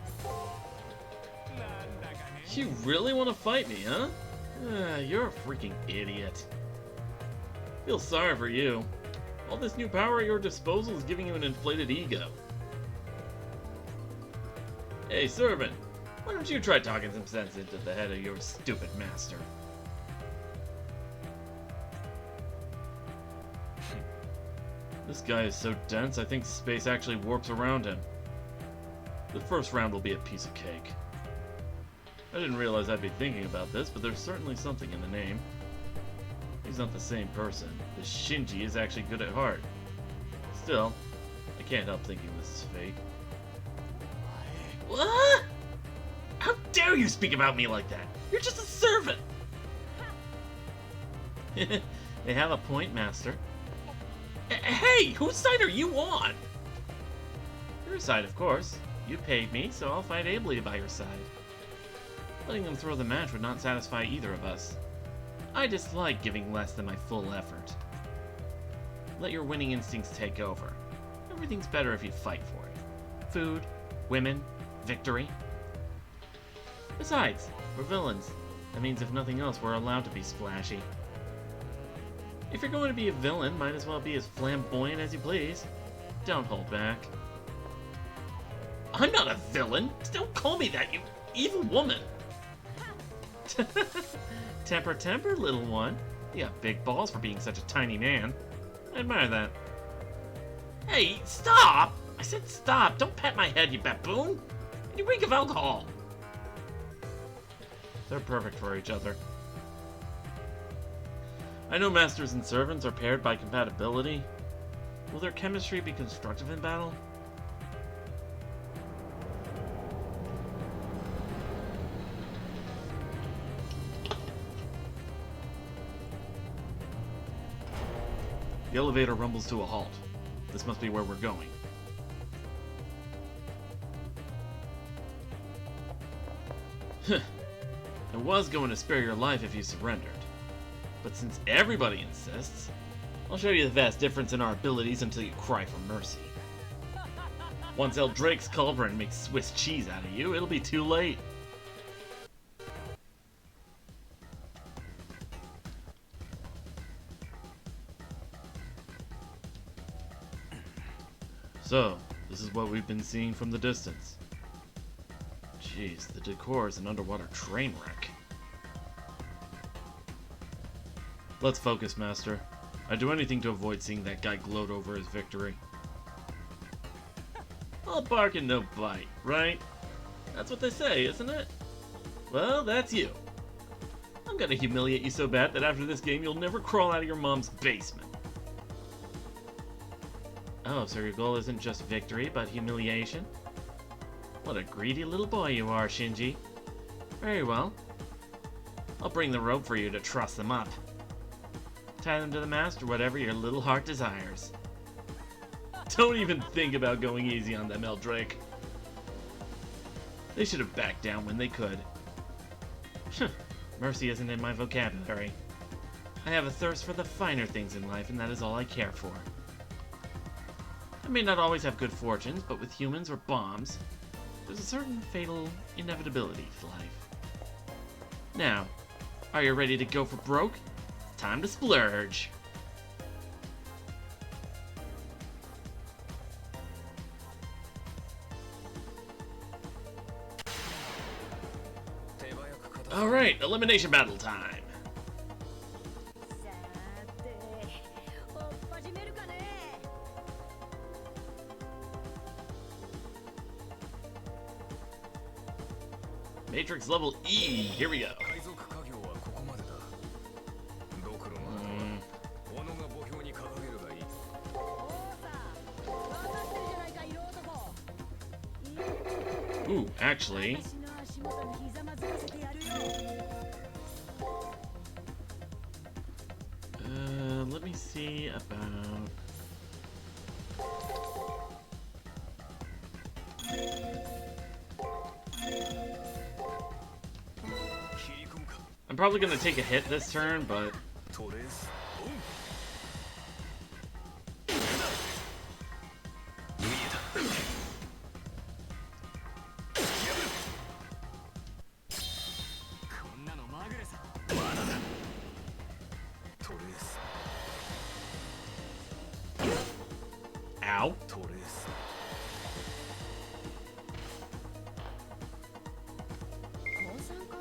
You really want to fight me, huh? You're a freaking idiot. Feel sorry for you. All this new power at your disposal is giving you an inflated ego. Hey, servant, why don't you try talking some sense into the head of your stupid master? This guy is so dense, I think space actually warps around him. The first round will be a piece of cake. I didn't realize I'd be thinking about this, but there's certainly something in the name. He's not the same person. This Shinji is actually good at heart. Still, I can't help thinking this is fate. What? How dare you speak about me like that? You're just a servant! They have a point, Master. Hey, whose side are you on? Your side, of course. You paid me, so I'll fight ably by your side. Letting them throw the match would not satisfy either of us. I dislike giving less than my full effort. Let your winning instincts take over. Everything's better if you fight for it. Food, women, victory. Besides, we're villains. That means if nothing else, we're allowed to be splashy. If you're going to be a villain, might as well be as flamboyant as you please. Don't hold back. I'm not a villain! Don't call me that, you evil woman! Temper, temper, little one. You got big balls for being such a tiny man. I admire that. Hey, stop! I said stop! Don't pat my head, you baboon! You reek of alcohol! They're perfect for each other. I know masters and servants are paired by compatibility. Will their chemistry be constructive in battle? The elevator rumbles to a halt. This must be where we're going. I was going to spare your life if you surrendered. But since everybody insists, I'll show you the vast difference in our abilities until you cry for mercy. Once Eldrake's culverin makes Swiss cheese out of you, it'll be too late. So, this is what we've been seeing from the distance. Jeez, the decor is an underwater train wreck. Let's focus, Master. I'd do anything to avoid seeing that guy gloat over his victory. All bark and no bite, right? That's what they say, isn't it? Well, that's you. I'm gonna humiliate you so bad that after this game you'll never crawl out of your mom's basement. Oh, so your goal isn't just victory, but humiliation? What a greedy little boy you are, Shinji. Very well. I'll bring the rope for you to truss them up. Tie them to the mast or whatever your little heart desires. Don't even think about going easy on them, Eldrake. They should have backed down when they could. Mercy isn't in my vocabulary. I have a thirst for the finer things in life, and that is all I care for. I may not always have good fortunes, but with humans or bombs, there's a certain fatal inevitability to life. Now, are you ready to go for broke? Time to splurge! Alright, elimination battle time. さーておっ始めるかね。 Matrix level E, here we go. 海賊家業はここまでだ。ドクロの後は己が墓標に掲げるがいい。おおさ分かってるじゃないか色男。 Ooh, actually, 私の足元にひざまずかせてやるよ。 let me see about... I'm probably gonna take a hit this turn, but トレースオン。見えた。こんなのまぐれさ。まだだ。トレース。 ow. トレース。 降参会？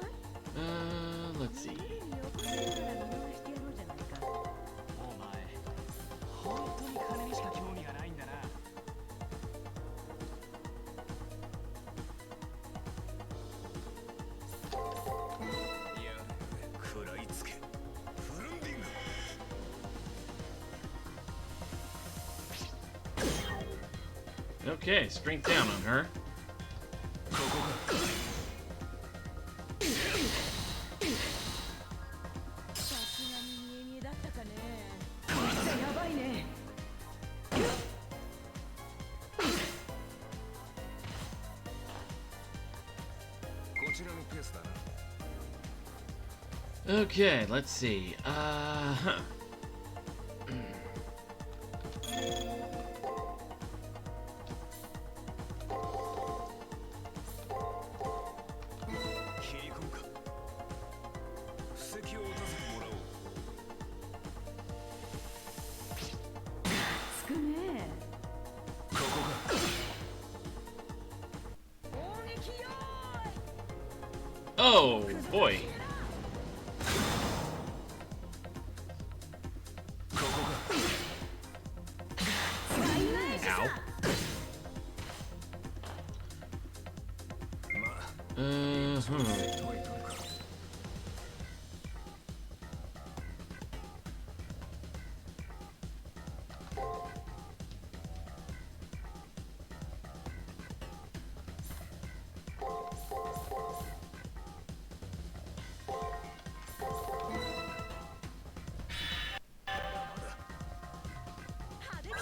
Let's see. 見落としてから見逃してやろうじゃないか。お前、本当に金にしか興味がないんだな。やれ、食らいつけ。フルンディング。 Okay, strength down on her. ここが。さすがに見え見えだったかね。こいつはやばいね。 こちらのペースだな。 Okay, let's see. Huh. 切り込むか。布石を打たせてもらおう。つくね。ここが。攻撃よ Oh, boy. ここが。 Ow. まあ、 Hmm. とはいとるか。 派手に試合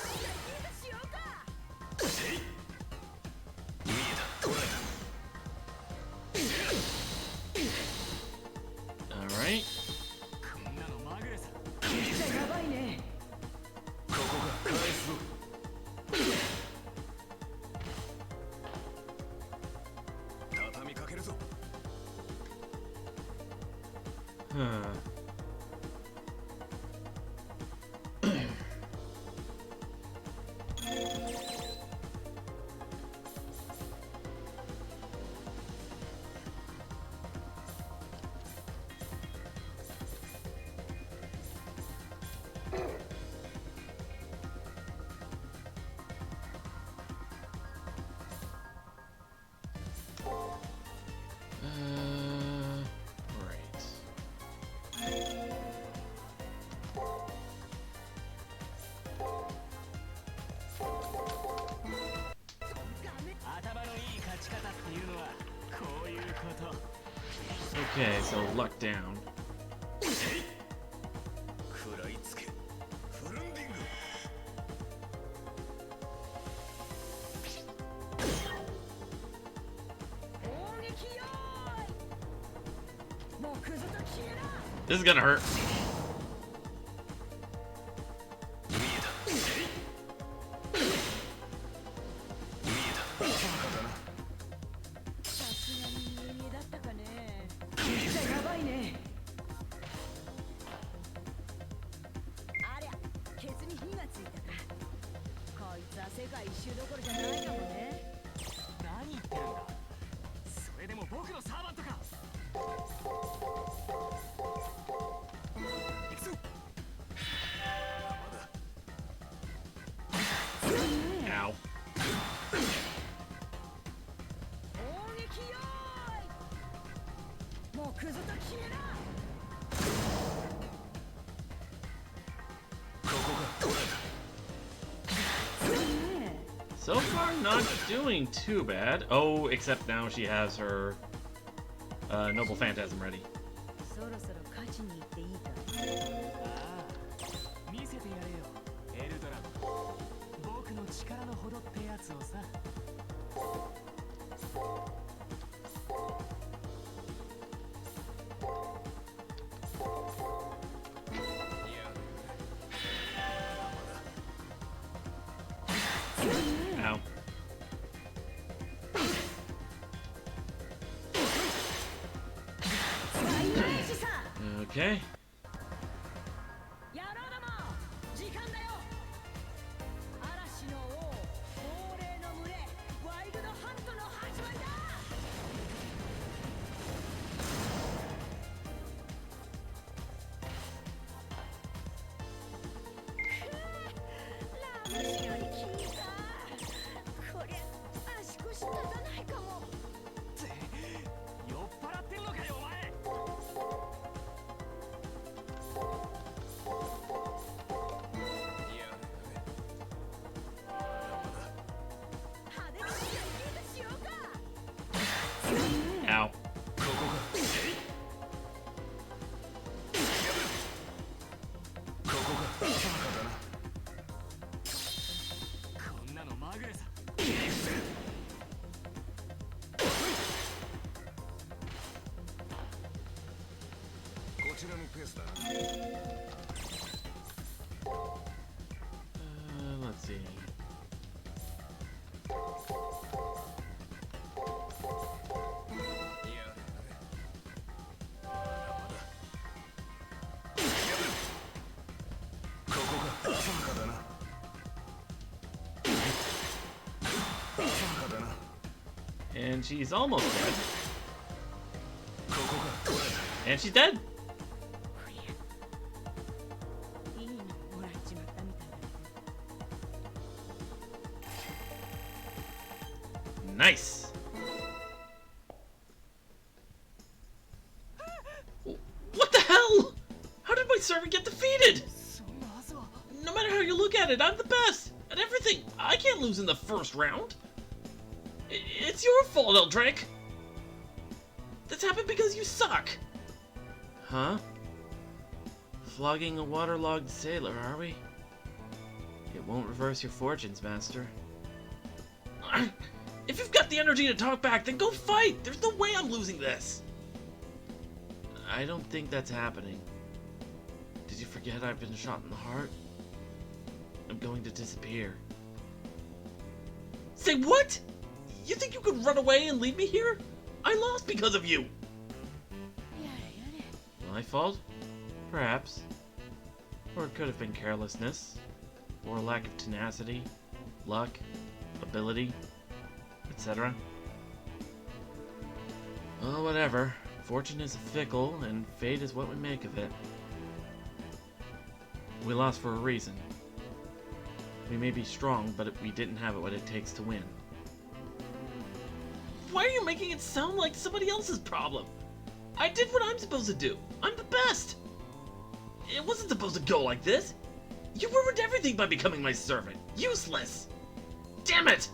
しようか。 見えた。捉え Alright. た。こんなのまぐれさ。こいつはやばいね。ここが。返すぞ。畳みかけるぞ。 Huh. Right. 頭のいい勝ち方っていうのはこういうこと。 Okay, so luck down. 食らいつけ。フルンディング。 攻撃よーい。もうクズと消えな。 This is gonna hurt. 見えた。見えた。バカだな。 さすがに見え見えだったかね。こいつはやばいね。ありゃ、ケツに火がついたか。こいつは世界一周どころじゃないかもね。何言ってるんだ。それでも僕のサーバントか。So far, not doing too bad. Oh, except now she has her Noble Phantasm ready. そろそろ勝ちに行っていいかああ、見せてやれよ、エルドラゴン。僕の力のほどってやつをさ。Ow. Okay. 野郎ども時間だよ嵐の王亡霊の群れワイルドハントの始まりだラムシより効いたこりゃ足腰立たないかもって酔っ払ってんのかよお前。派手な試合しようか Ow. こんなのまぐれさ。こちらのペースだ。 Let's see. ここが浅はかだな。浅はかだな。 And she's almost dead. ここがこれだ。 And she's dead. こりゃいいのもらっちまったみたいだ Nice. What the hell? How did my servant get defeated? そんなはずは。No matter how you look at it, I'm the best at everything. I can't lose in the first round. It's your fault, Eldrake. This happened because you suck. Huh? Flogging a waterlogged sailor, are we? It won't reverse your fortunes, Master. If you've got the energy to talk back, then go fight! There's no way I'm losing this! I don't think that's happening. Did you forget I've been shot in the heart? I'm going to disappear. Say what? You think you could run away and leave me here? I lost because of you! やれやれ My fault? Perhaps. Or it could have been carelessness. Or a lack of tenacity, luck, ability, etc. Well, whatever. Fortune is fickle, and fate is what we make of it. We lost for a reason. We may be strong, but we didn't have what it takes to win. Why are you making it sound like somebody else's problem? I did what I'm supposed to do. I'm the best. It wasn't supposed to go like this. You ruined everything by becoming my servant. Useless. Damn it!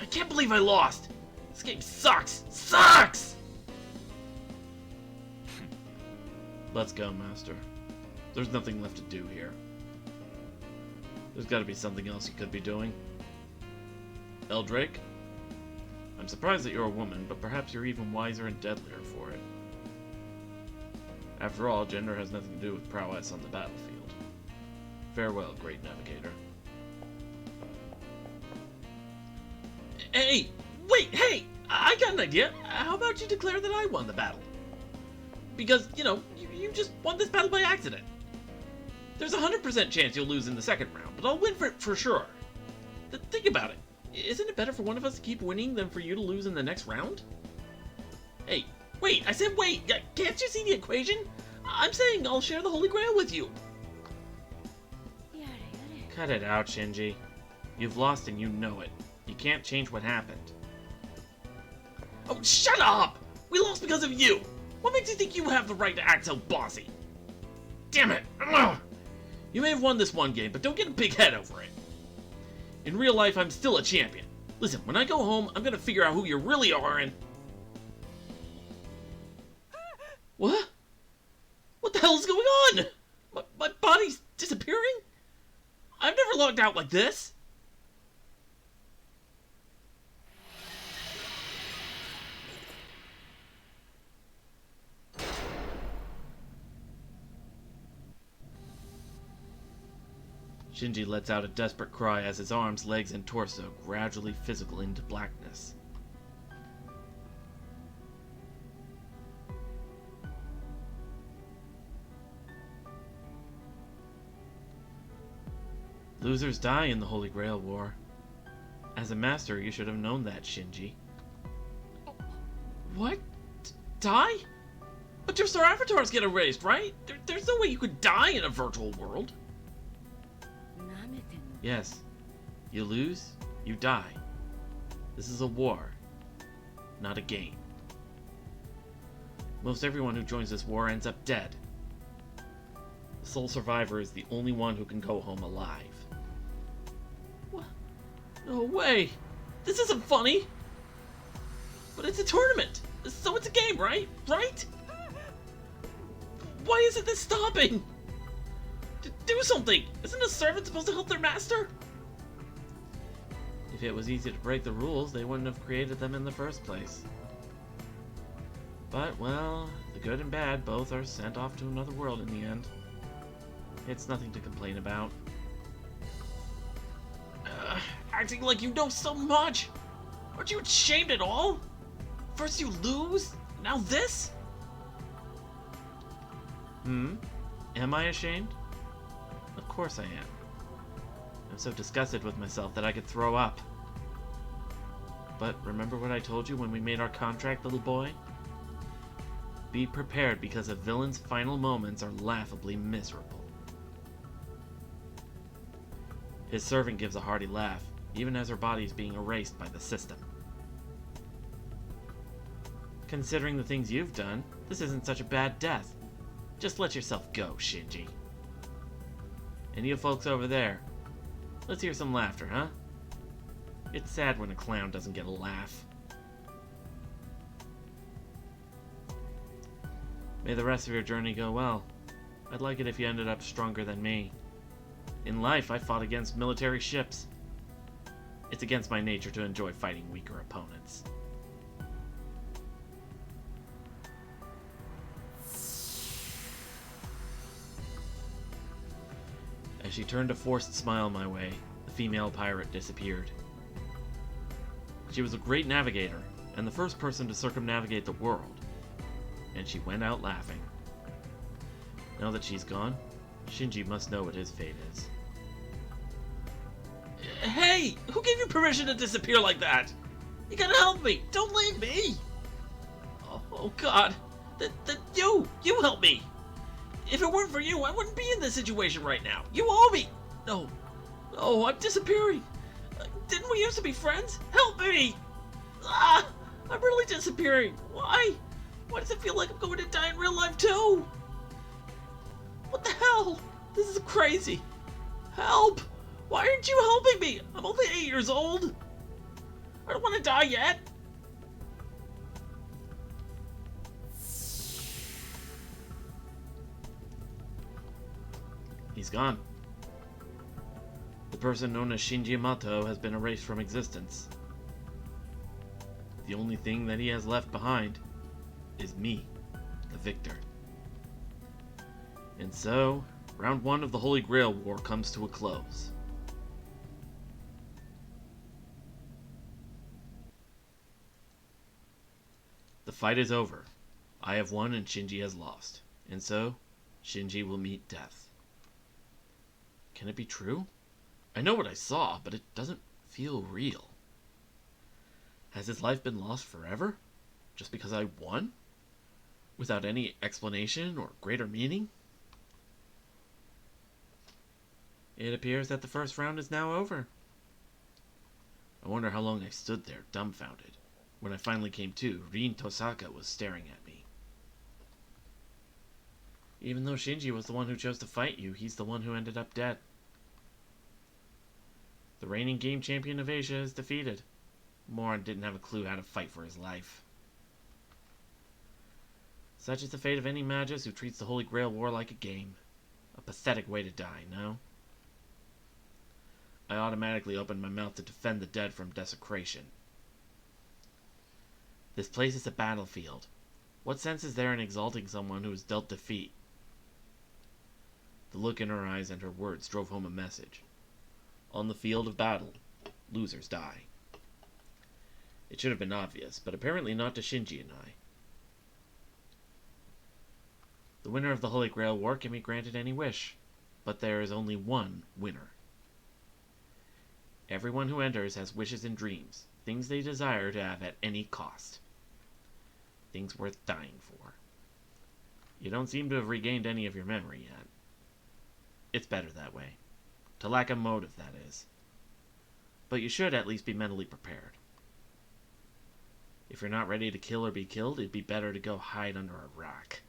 I can't believe I lost. This game sucks. Sucks! Let's go, Master. There's nothing left to do here. There's got to be something else you could be doing. Eldrake? I'm surprised that you're a woman, but perhaps you're even wiser and deadlier for it. After all, gender has nothing to do with prowess on the battlefield. Farewell, great navigator. Hey! Wait, hey! I got an idea! How about you declare that I won the battle? Because, you know, you just won this battle by accident. There's a 100% chance you'll lose in the second round, but I'll win for sure. Think about it. Isn't it better for one of us to keep winning than for you to lose in the next round? Hey, wait, I said wait! Can't you see the equation? I'm saying I'll share the Holy Grail with you! やれやれ Cut it out, Shinji. You've lost and you know it. You can't change what happened. Oh, shut up! We lost because of you! What makes you think you have the right to act so bossy? Damn it! Ugh. You may have won this one game, but don't get a big head over it. In real life, I'm still a champion. Listen, when I go home, I'm gonna figure out who you really are and... What? What the hell is going on? My body's disappearing? I've never logged out like this. Shinji lets out a desperate cry as his arms, legs, and torso gradually fizzle into blackness. Losers die in the Holy Grail War. As a master, you should have known that, Shinji. What? Die? But just their avatars get erased, right? There's no way you could die in a virtual world. Yes. You lose, you die. This is a war, not a game. Most everyone who joins this war ends up dead. The sole survivor is the only one who can go home alive. What? No way! This isn't funny! But it's a tournament, so it's a game, right? Right? Why isn't this stopping? Do something! Isn't a servant supposed to help their master? If it was easy to break the rules, they wouldn't have created them in the first place. But, well, the good and bad both are sent off to another world in the end. It's nothing to complain about. Acting like you know so much! Aren't you ashamed at all? First you lose, now this? Am I ashamed? Of course I am. I'm so disgusted with myself that I could throw up. But remember what I told you when we made our contract, little boy? Be prepared because a villain's final moments are laughably miserable. His servant gives a hearty laugh, even as her body is being erased by the system. Considering the things you've done, this isn't such a bad death. Just let yourself go, Shinji. And you folks over there, let's hear some laughter, huh? It's sad when a clown doesn't get a laugh. May the rest of your journey go well. I'd like it if you ended up stronger than me. In life, I fought against military ships. It's against my nature to enjoy fighting weaker opponents. As she turned a forced smile my way, the female pirate disappeared. She was a great navigator, and the first person to circumnavigate the world, and she went out laughing. Now that she's gone, Shinji must know what his fate is. Hey! Who gave you permission to disappear like that? You gotta help me! Don't leave me! Oh God! You help me! If it weren't for you, I wouldn't be in this situation right now. You owe me! No, I'm disappearing. Didn't we used to be friends? Help me! I'm really disappearing. Why? Why does it feel like I'm going to die in real life too? What the hell? This is crazy. Help! Why aren't you helping me? I'm only 8 years old. I don't want to die yet. He's gone. The person known as Shinji Yamato has been erased from existence. The only thing that he has left behind is me, the victor. And so, round 1 of the Holy Grail War comes to a close. The fight is over. I have won and Shinji has lost. And so, Shinji will meet death. Can it be true? I know what I saw, but it doesn't feel real. Has his life been lost forever? Just because I won? Without any explanation or greater meaning? It appears that the first round is now over. I wonder how long I stood there, dumbfounded. When I finally came to, Rin Tosaka was staring at me. Even though Shinji was the one who chose to fight you, he's the one who ended up dead. The reigning game champion of Asia is defeated. Morin didn't have a clue how to fight for his life. Such is the fate of any Magus who treats the Holy Grail War like a game. A pathetic way to die, no? I automatically opened my mouth to defend the dead from desecration. This place is a battlefield. What sense is there in exalting someone who has dealt defeat? The look in her eyes and her words drove home a message. On the field of battle, losers die. It should have been obvious, but apparently not to Shinji and I. The winner of the Holy Grail War can be granted any wish, but there is only one winner. Everyone who enters has wishes and dreams, things they desire to have at any cost. Things worth dying for. You don't seem to have regained any of your memory yet. It's better that way. To lack a motive, that is. But you should at least be mentally prepared. If you're not ready to kill or be killed, it'd be better to go hide under a rock.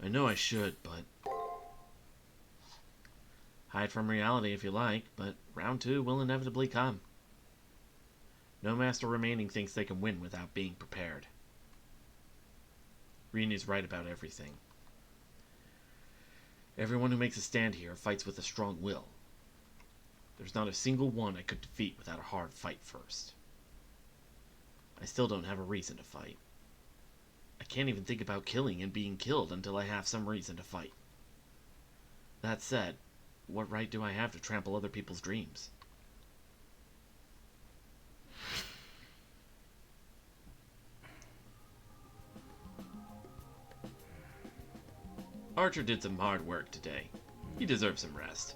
I know I should, but... Hide from reality if you like, but round 2 will inevitably come. No master remaining thinks they can win without being prepared. Rin is right about everything. Everyone who makes a stand here fights with a strong will. There's not a single one I could defeat without a hard fight first. I still don't have a reason to fight. I can't even think about killing and being killed until I have some reason to fight. That said, what right do I have to trample other people's dreams? Archer did some hard work today. He deserves some rest.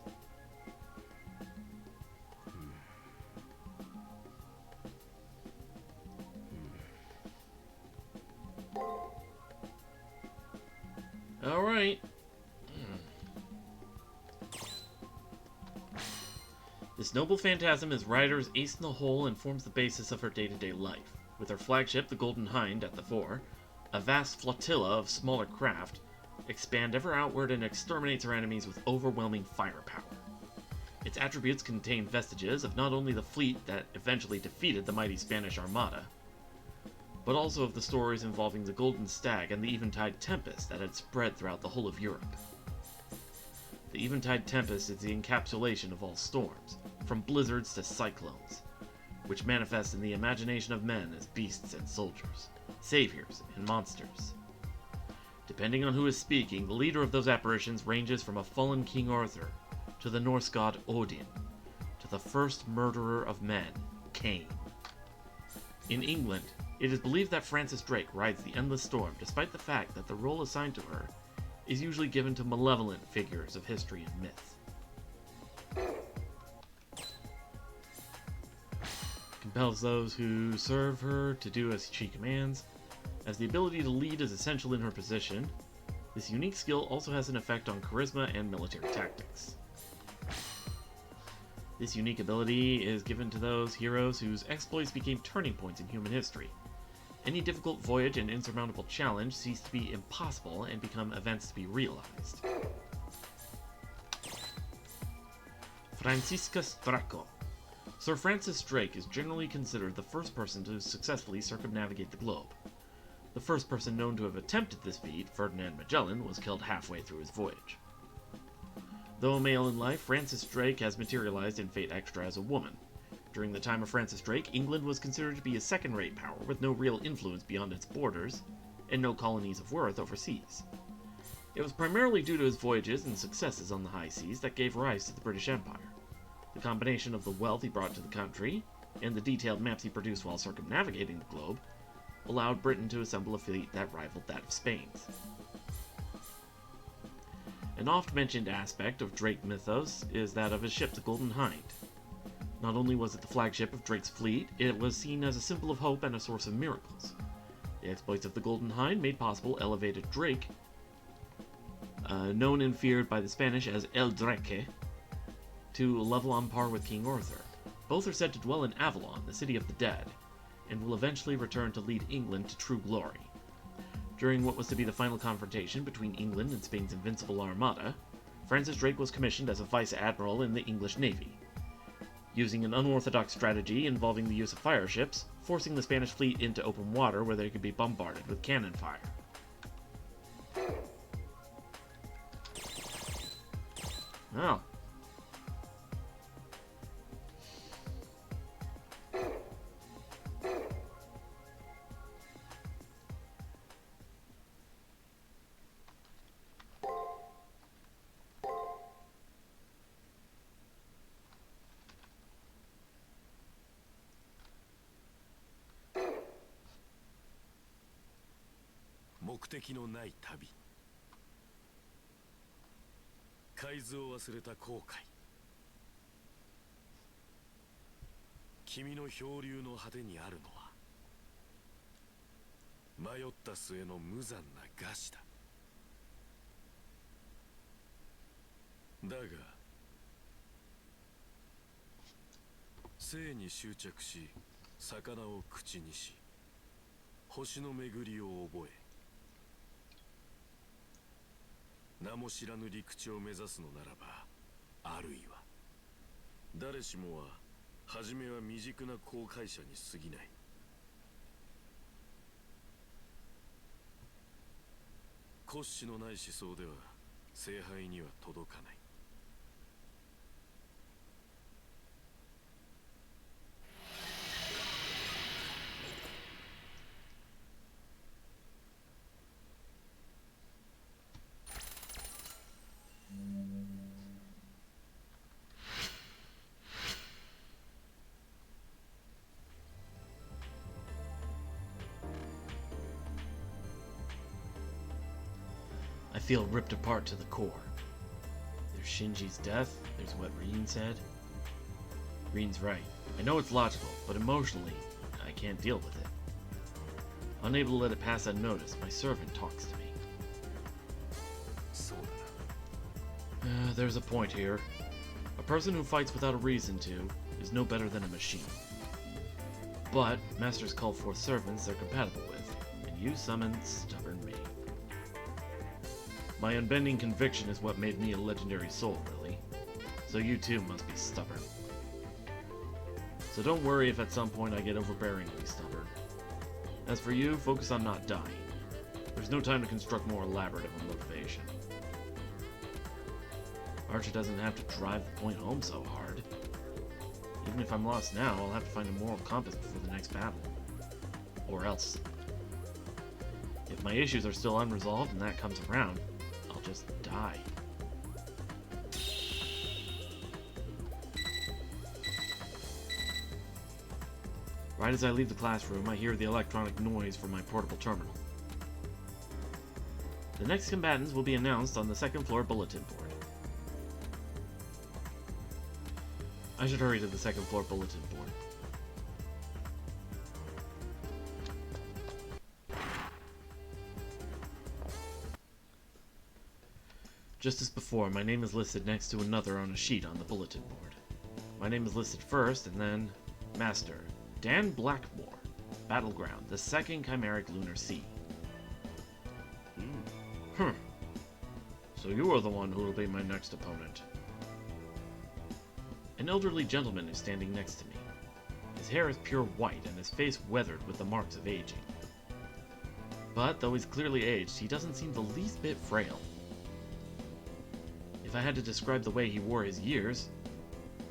Alright. This noble phantasm is Ryder's ace in the hole and forms the basis of her day-to-day life. With her flagship, the Golden Hind, at the fore, a vast flotilla of smaller craft expand ever outward and exterminates her enemies with overwhelming firepower. Its attributes contain vestiges of not only the fleet that eventually defeated the mighty Spanish Armada, but also of the stories involving the Golden Stag and the Eventide Tempest that had spread throughout the whole of Europe. The Eventide Tempest is the encapsulation of all storms, from blizzards to cyclones, which manifest in the imagination of men as beasts and soldiers, saviors and monsters. Depending on who is speaking, the leader of those apparitions ranges from a fallen King Arthur, to the Norse god Odin, to the first murderer of men, Cain. In England, it is believed that Frances Drake rides the endless storm despite the fact that the role assigned to her is usually given to malevolent figures of history and myth. Compels those who serve her to do as she commands. As the ability to lead is essential in her position, this unique skill also has an effect on charisma and military tactics. This unique ability is given to those heroes whose exploits became turning points in human history. Any difficult voyage and insurmountable challenge cease to be impossible and become events to be realized. Franciscus Draco. Sir Francis Drake is generally considered the first person to successfully circumnavigate the globe. The first person known to have attempted this feat, Ferdinand Magellan, was killed halfway through his voyage. Though a male in life, Francis Drake has materialized in Fate Extra as a woman. During the time of Francis Drake, England was considered to be a second-rate power with no real influence beyond its borders, and no colonies of worth overseas. It was primarily due to his voyages and successes on the high seas that gave rise to the British Empire. The combination of the wealth he brought to the country, and the detailed maps he produced while circumnavigating the globe, allowed Britain to assemble a fleet that rivaled that of Spain's. An oft-mentioned aspect of Drake mythos is that of his ship, the Golden Hind. Not only was it the flagship of Drake's fleet, it was seen as a symbol of hope and a source of miracles. The exploits of the Golden Hind made possible elevated Drake, known and feared by the Spanish as El Drake, to a level on par with King Arthur. Both are said to dwell in Avalon, the city of the dead, and will eventually return to lead England to true glory. During what was to be the final confrontation between England and Spain's invincible armada, Francis Drake was commissioned as a vice admiral in the English Navy. Using an unorthodox strategy involving the use of fire ships, forcing the Spanish fleet into open water where they could be bombarded with cannon fire. Oh.目的のない旅、海図を忘れた後悔、君の漂流の果てにあるのは迷った末の無残な餓死だ。だが生に執着し、魚を口にし、星の巡りを覚え、名も知らぬ陸地を目指すのならば、あるいは誰しもは初めは未熟な航海者に過ぎない。骨子のない思想では聖杯には届かない。I feel ripped apart to the core. There's Shinji's death, there's what Rin said. Rin's right. I know it's logical, but emotionally, I can't deal with it. Unable to let it pass unnoticed, my servant talks to me. There's a point here. A person who fights without a reason to is no better than a machine. But masters call forth servants they're compatible with, and you summoned stubborn me. My unbending conviction is what made me a legendary soul, Lily. So you too must be stubborn. So don't worry if at some point I get overbearingly stubborn. As for you, focus on not dying. There's no time to construct more elaborate of a motivation. Archer doesn't have to drive the point home so hard. Even if I'm lost now, I'll have to find a moral compass before the next battle. Or else. If my issues are still unresolved and that comes around, I'll just die. Right as I leave the classroom, I hear the electronic noise from my portable terminal. The next combatants will be announced on the second floor bulletin board. I should hurry to the second floor bulletin board. Just as before, my name is listed next to another on a sheet on the bulletin board. My name is listed first, and then Master Dan Blackmore, Battleground, the Second Chimeric Lunar Sea. So you are the one who will be my next opponent. An elderly gentleman is standing next to me. His hair is pure white and his face weathered with the marks of aging. But though he's clearly aged, he doesn't seem the least bit frail. If I had to describe the way he wore his years,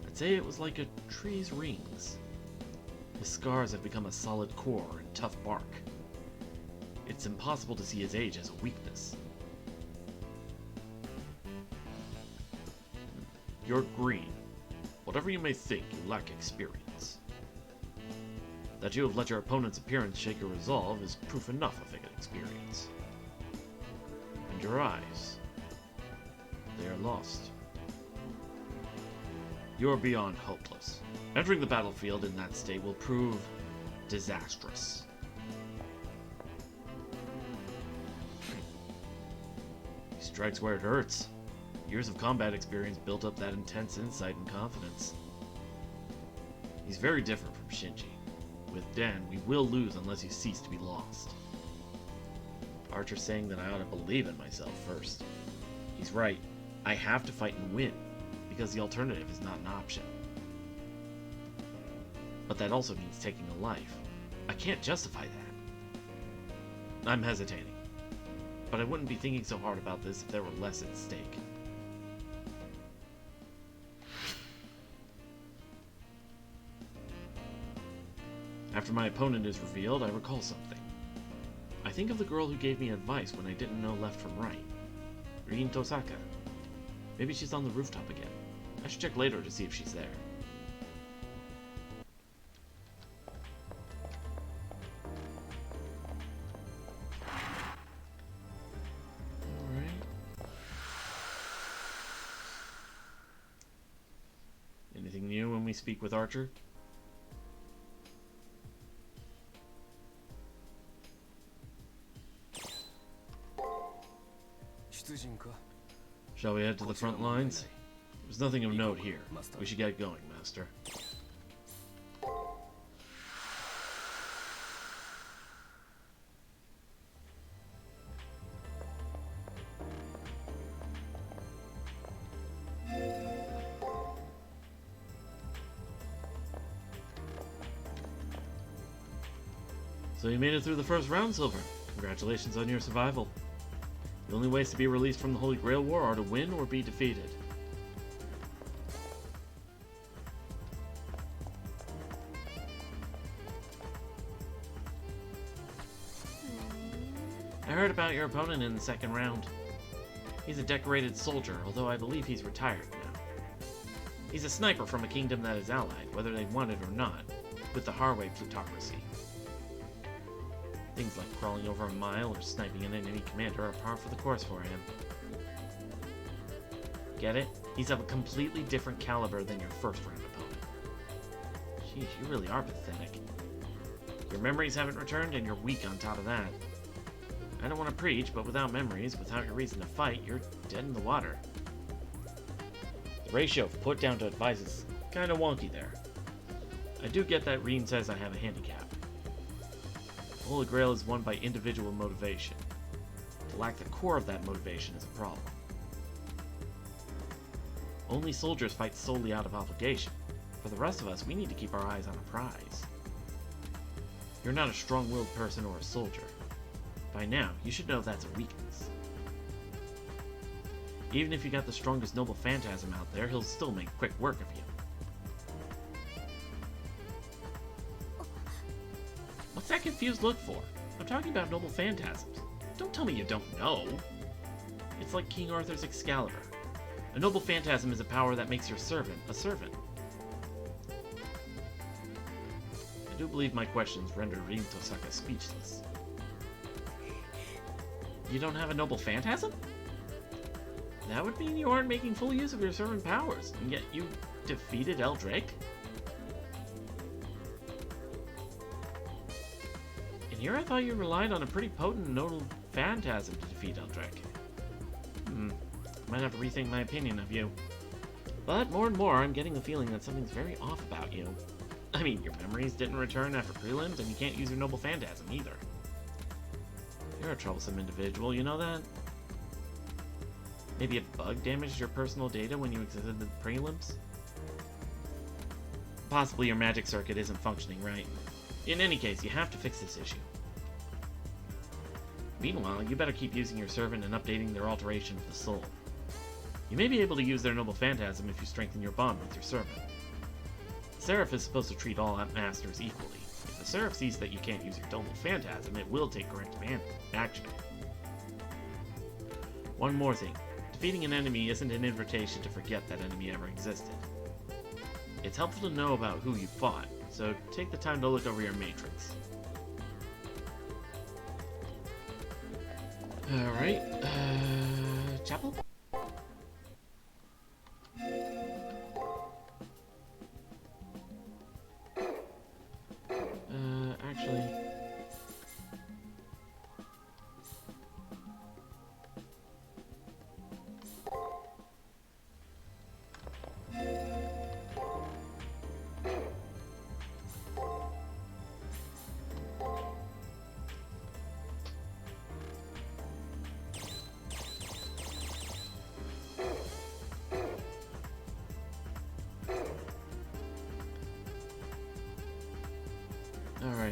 I'd say it was like a tree's rings. His scars have become a solid core and tough bark. It's impossible to see his age as a weakness. You're green. Whatever you may think, you lack experience. That you have let your opponent's appearance shake your resolve is proof enough of inexperience. And your eyes, they are lost. You are beyond hopeless. Entering the battlefield in that state will prove disastrous. He strikes where it hurts. Years of combat experience built up that intense insight and confidence. He's very different from Shinji. With Dan, we will lose unless you cease to be lost. Archer's saying that I ought to believe in myself first. He's right. I have to fight and win, because the alternative is not an option. But that also means taking a life. I can't justify that. I'm hesitating. But I wouldn't be thinking so hard about this if there were less at stake. After my opponent is revealed, I recall something. I think of the girl who gave me advice when I didn't know left from right. Rin Tosaka. Maybe she's on the rooftop again. I should check later to see if she's there. Alright. Anything new when we speak with Archer? Shall we head to the front lines? There's nothing of note here. We should get going, Master. So you made it through the first round, Silver. Congratulations on your survival. The only ways to be released from the Holy Grail War are to win or be defeated. I heard about your opponent in the second round. He's a decorated soldier, although I believe he's retired now. He's a sniper from a kingdom that is allied, whether they want it or not, with the Harway plutocracy. Things like crawling over a mile or sniping an enemy commander are par for the course for him. Get it? He's of a completely different caliber than your first round opponent. Jeez, you really are pathetic. Your memories haven't returned and you're weak on top of that. I don't want to preach, but without memories, without your reason to fight, you're dead in the water. The ratio of put down to advice is kinda wonky there. I do get that Rin says I have a handicap. The Holy Grail is won by individual motivation. To lack the core of that motivation is a problem. Only soldiers fight solely out of obligation. For the rest of us, we need to keep our eyes on a prize. You're not a strong-willed person or a soldier. By now, you should know that's a weakness. Even if you got the strongest noble phantasm out there, he'll still make quick work of you. What's that confused look for? I'm talking about noble phantasms. Don't tell me you don't know. It's like King Arthur's Excalibur. A noble phantasm is a power that makes your servant a servant. I do believe my questions render Rin Tosaka speechless. You don't have a noble phantasm? That would mean you aren't making full use of your servant powers, and yet you defeated Eldrake? And here I thought you relied on a pretty potent noble phantasm to defeat Eldrake. Might have to rethink my opinion of you. But more and more, I'm getting the feeling that something's very off about you. I mean, your memories didn't return after prelims, and you can't use your noble phantasm either. You're a troublesome individual, you know that? Maybe a bug damaged your personal data when you exited the prelims? Possibly your magic circuit isn't functioning right. In any case, you have to fix this issue. Meanwhile, you better keep using your servant and updating their alteration of the soul. You may be able to use their noble phantasm if you strengthen your bond with your servant. The Seraph is supposed to treat all masters equally. If the Seraph sees that you can't use your noble phantasm, it will take corrective action. One more thing. Defeating an enemy isn't an invitation to forget that enemy ever existed. It's helpful to know about who you fought, so take the time to look over your matrix. Alright, Chapel? Actually...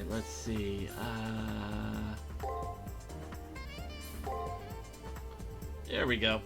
Alright, let's see. There we go.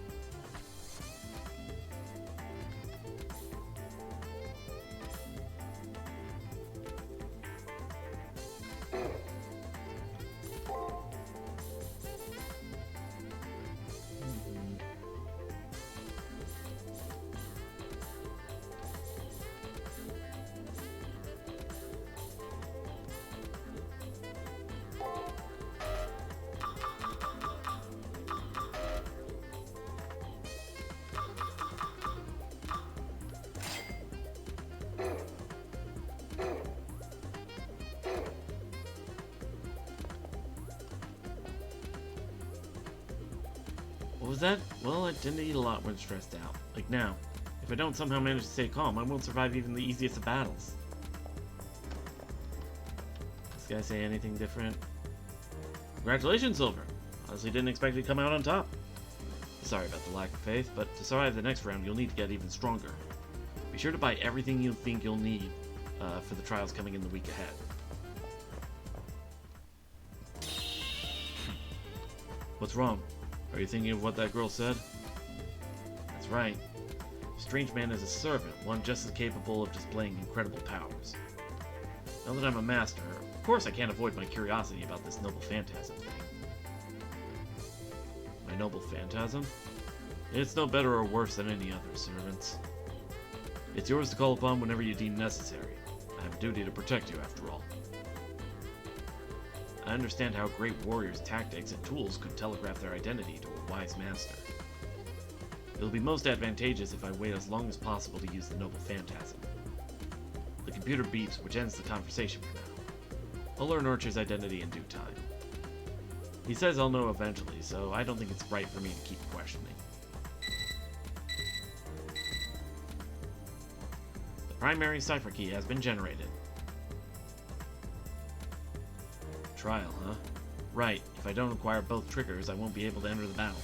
What was that? Well, I tend to eat a lot when stressed out. Like now. If I don't somehow manage to stay calm, I won't survive even the easiest of battles. This guy say anything different? Congratulations, Silver! Honestly didn't expect you to come out on top. Sorry about the lack of faith, but to survive the next round, you'll need to get even stronger. Be sure to buy everything you think you'll need for the trials coming in the week ahead. What's wrong? Are you thinking of what that girl said? That's right. Strange Man is a servant, one just as capable of displaying incredible powers. Now that I'm a master, of course I can't avoid my curiosity about this noble phantasm thing. My noble phantasm? It's no better or worse than any other servants. It's yours to call upon whenever you deem necessary. I have a duty to protect you, after all. I understand how great warriors' tactics and tools could telegraph their identity to a wise master. It will be most advantageous if I wait as long as possible to use the noble phantasm. The computer beeps, which ends the conversation for now. I'll learn Archer's identity in due time. He says I'll know eventually, so I don't think it's right for me to keep questioning. The primary cipher key has been generated. Trial, huh? Right. If I don't acquire both triggers, I won't be able to enter the battle.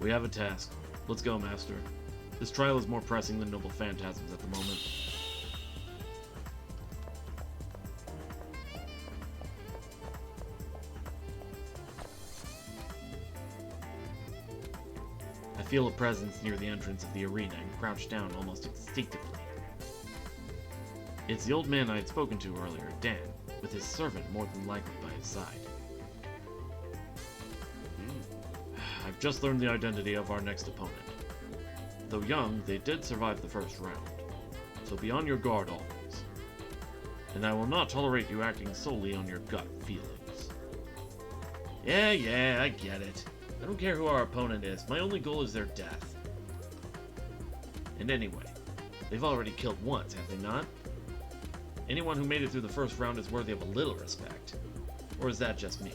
We have a task. Let's go, Master. This trial is more pressing than noble phantasms at the moment. I feel a presence near the entrance of the arena and crouch down almost instinctively. It's the old man I had spoken to earlier, Dan, with his servant more than likely by his side. I've just learned the identity of our next opponent. Though young, they did survive the first round, so be on your guard always. And I will not tolerate you acting solely on your gut feelings. Yeah, I get it. I don't care who our opponent is, my only goal is their death. And anyway, they've already killed once, have they not? Anyone who made it through the first round is worthy of a little respect. Or is that just me?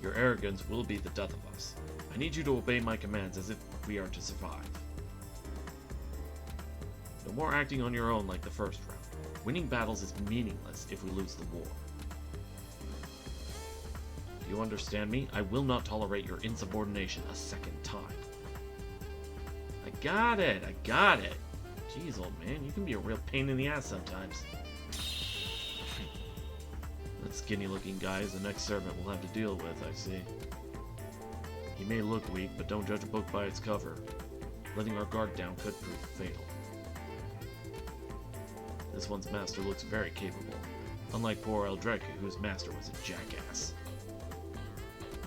Your arrogance will be the death of us. I need you to obey my commands as if we are to survive. No more acting on your own like the first round. Winning battles is meaningless if we lose the war. Do you understand me? I will not tolerate your insubordination a second time. I got it! Jeez, old man, you can be a real pain in the ass sometimes. That skinny-looking guy is the next servant we'll have to deal with, I see. He may look weak, but don't judge a book by its cover. Letting our guard down could prove fatal. This one's master looks very capable, unlike poor Eldrek, whose master was a jackass.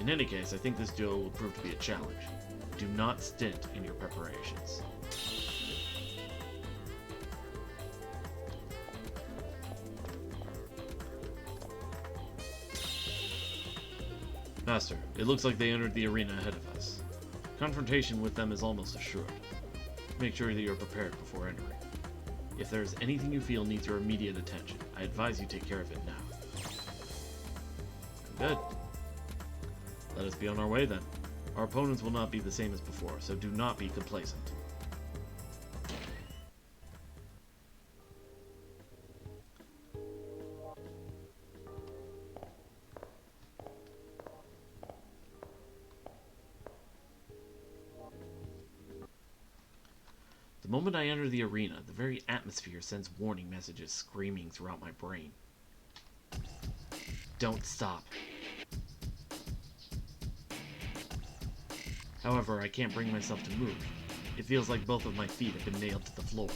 In any case, I think this duel will prove to be a challenge. Do not stint in your preparations. Master, it looks like they entered the arena ahead of us. Confrontation with them is almost assured. Make sure that you're prepared before entering. If there is anything you feel needs your immediate attention, I advise you take care of it now. Good. Let us be on our way then. Our opponents will not be the same as before, so do not be complacent. The moment I enter the arena, the very atmosphere sends warning messages screaming throughout my brain. Don't stop. However, I can't bring myself to move. It feels like both of my feet have been nailed to the floor.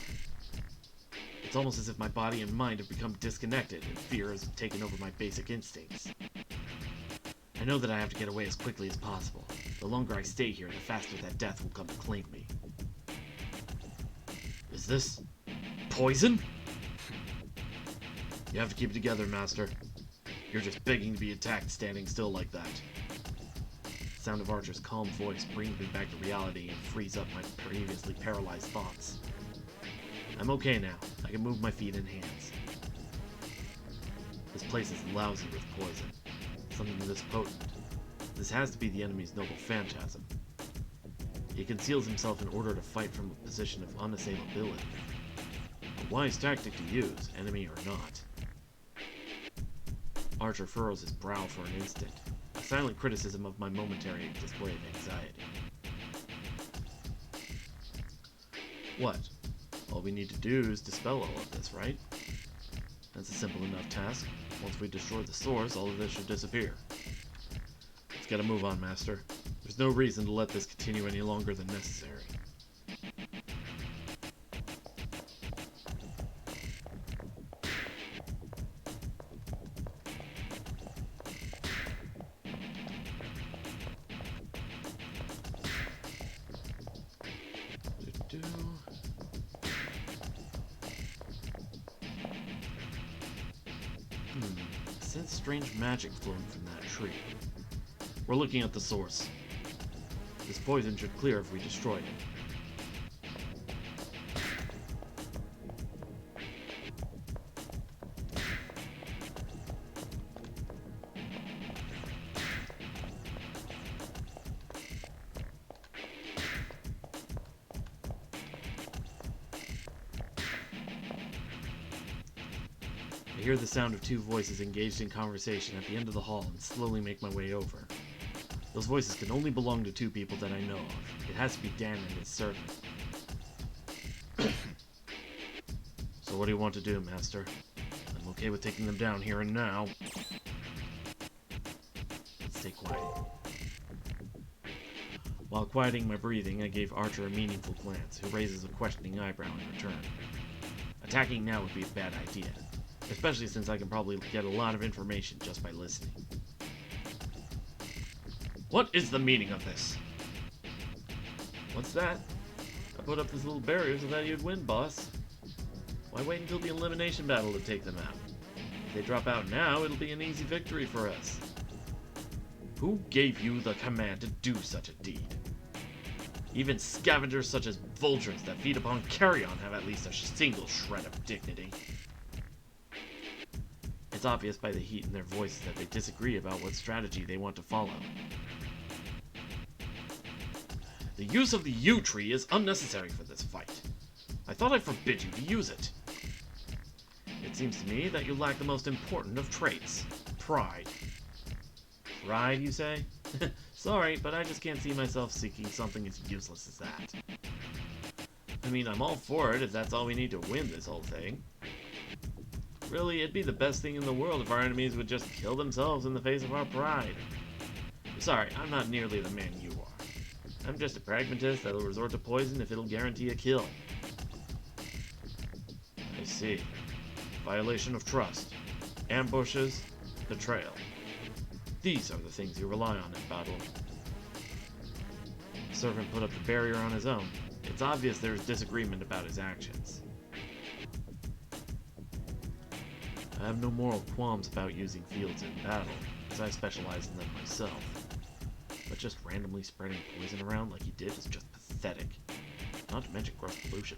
It's almost as if my body and mind have become disconnected, and fear has taken over my basic instincts. I know that I have to get away as quickly as possible. The longer I stay here, the faster that death will come to claim me. Is this poison? You have to keep it together, Master. You're just begging to be attacked standing still like that. The sound of Archer's calm voice brings me back to reality and frees up my previously paralyzed thoughts. I'm okay now. I can move my feet and hands. This place is lousy with poison. Something this potent. This has to be the enemy's noble phantasm. He conceals himself in order to fight from a position of unassailability. A wise tactic to use, enemy or not. Archer furrows his brow for an instant, a silent criticism of my momentary display of anxiety. What? All we need to do is dispel all of this, right? That's a simple enough task. Once we destroy the source, all of this should disappear. Let's get a move on, Master. There's no reason to let this continue any longer than necessary. I sense strange magic flowing from that tree. We're looking at the source. This poison should clear if we destroy it. I hear the sound of two voices engaged in conversation at the end of the hall and slowly make my way over. Those voices can only belong to two people that I know of. It has to be Dan and his servant. So what do you want to do, Master? I'm okay with taking them down here and now. Let's stay quiet. While quieting my breathing, I gave Archer a meaningful glance, who raises a questioning eyebrow in return. Attacking now would be a bad idea, especially since I can probably get a lot of information just by listening. What is the meaning of this? What's that? I put up this little barrier so that you'd win, boss. Why wait until the elimination battle to take them out? If they drop out now, it'll be an easy victory for us. Who gave you the command to do such a deed? Even scavengers such as vultures that feed upon carrion have at least a single shred of dignity. It's obvious by the heat in their voices that they disagree about what strategy they want to follow. The use of the yew tree is unnecessary for this fight. I thought I forbid you to use it. It seems to me that you lack the most important of traits, pride. Pride, you say? Sorry, but I just can't see myself seeking something as useless as that. I mean, I'm all for it if that's all we need to win this whole thing. Really, it'd be the best thing in the world if our enemies would just kill themselves in the face of our pride. Sorry, I'm not nearly the man you are. I'm just a pragmatist that'll resort to poison if it'll guarantee a kill. I see. Violation of trust. Ambushes. Betrayal. These are the things you rely on in battle. The servant put up the barrier on his own. It's obvious there is disagreement about his actions. I have no moral qualms about using fields in battle, as I specialize in them myself. But just randomly spreading poison around like he did is just pathetic. Not to mention gross pollution.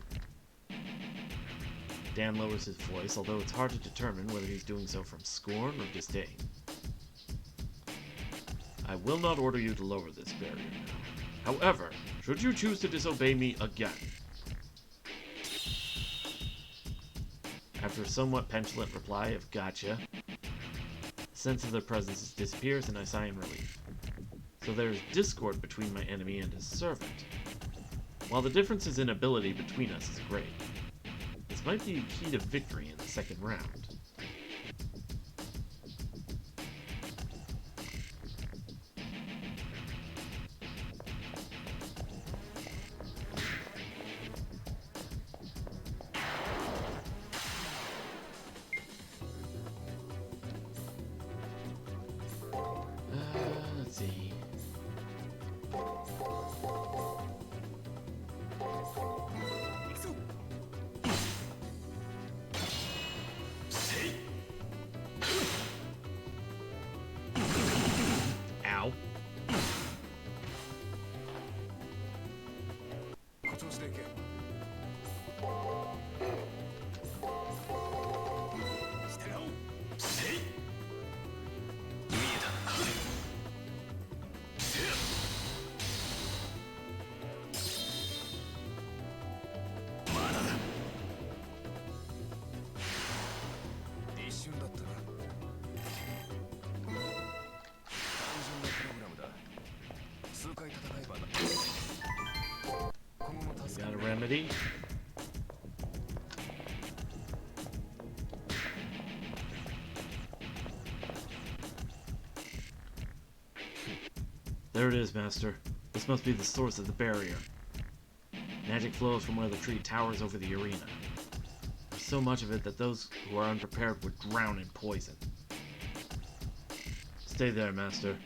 Dan lowers his voice, although it's hard to determine whether he's doing so from scorn or disdain. I will not order you to lower this barrier now. However, should you choose to disobey me again, after a somewhat petulant reply of gotcha, the sense of their presence disappears and I sigh in relief. So there is discord between my enemy and his servant. While the differences in ability between us is great, this might be key to victory in the second round. Let's see. Ow. 誇張していけ。従おう。せい。見えた。まだだ。一瞬だったな。単純なプログラムだ。数回戦えばな。今後も助か Got る a remedy. There it is, Master. This must be the source of the barrier. Magic flows from where the tree towers over the arena. There's so much of it that those who are unprepared would drown in poison. Stay there, Master.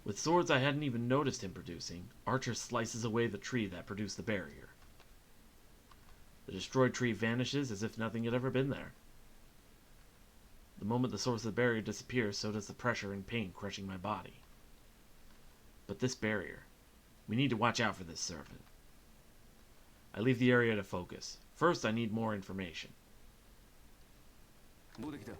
With swords I hadn't even noticed him producing, Archer slices away the tree that produced the barrier. The destroyed tree vanishes as if nothing had ever been there. The moment the source of the barrier disappears, so does the pressure and pain crushing my body. But this barrier, we need to watch out for this servant. I leave the area to focus. First, I need more information. どうできた。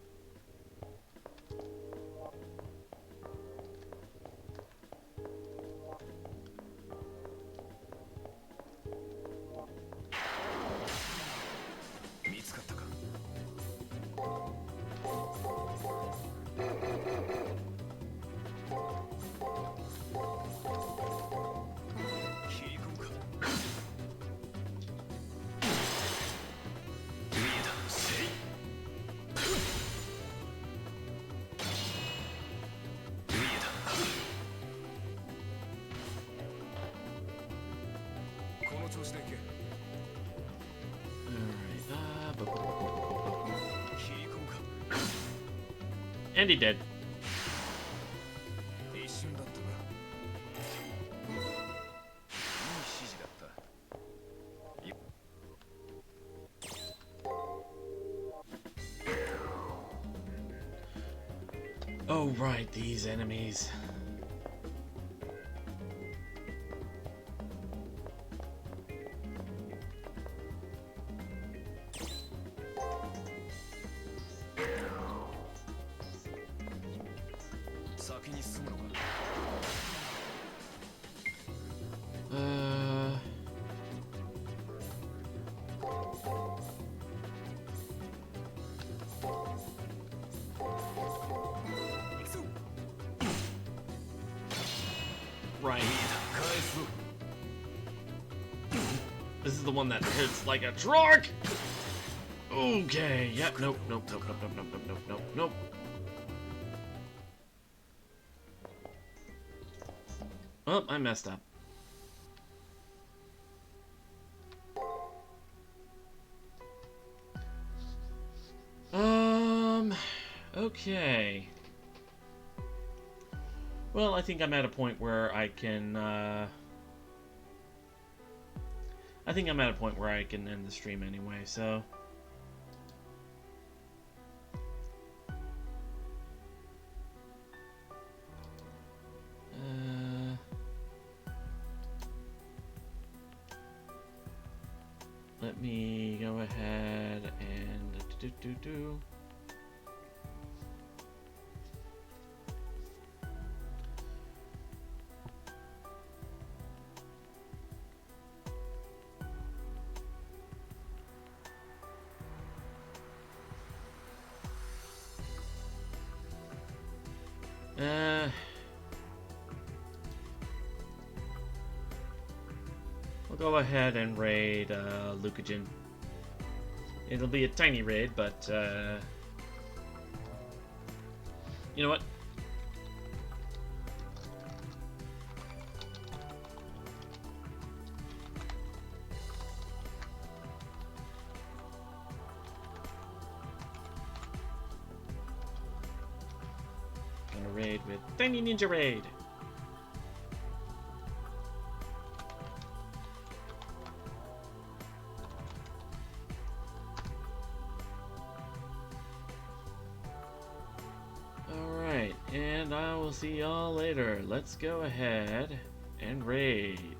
見つかったか。切り込むか。見えた。せい。見えた。この調子でいけ。 Alright, 切り込むか。 and he did. 一瞬だったな。いい指示だった。 Oh, right, these enemies. Right. This is the one that hits like a truck! Okay, yep, nope, nope, nope, nope, nope, nope, nope, nope, nope, nope. Oh, I messed up. Okay. Well, I think I'm at a point where I can, I think I'm at a point where I can end the stream anyway, so... let me go ahead and... go ahead and raid Lucajin. It'll be a tiny raid, but you know what? Gonna raid with Tiny Ninja Raid. Alright, and I will see y'all later. Let's go ahead and raid.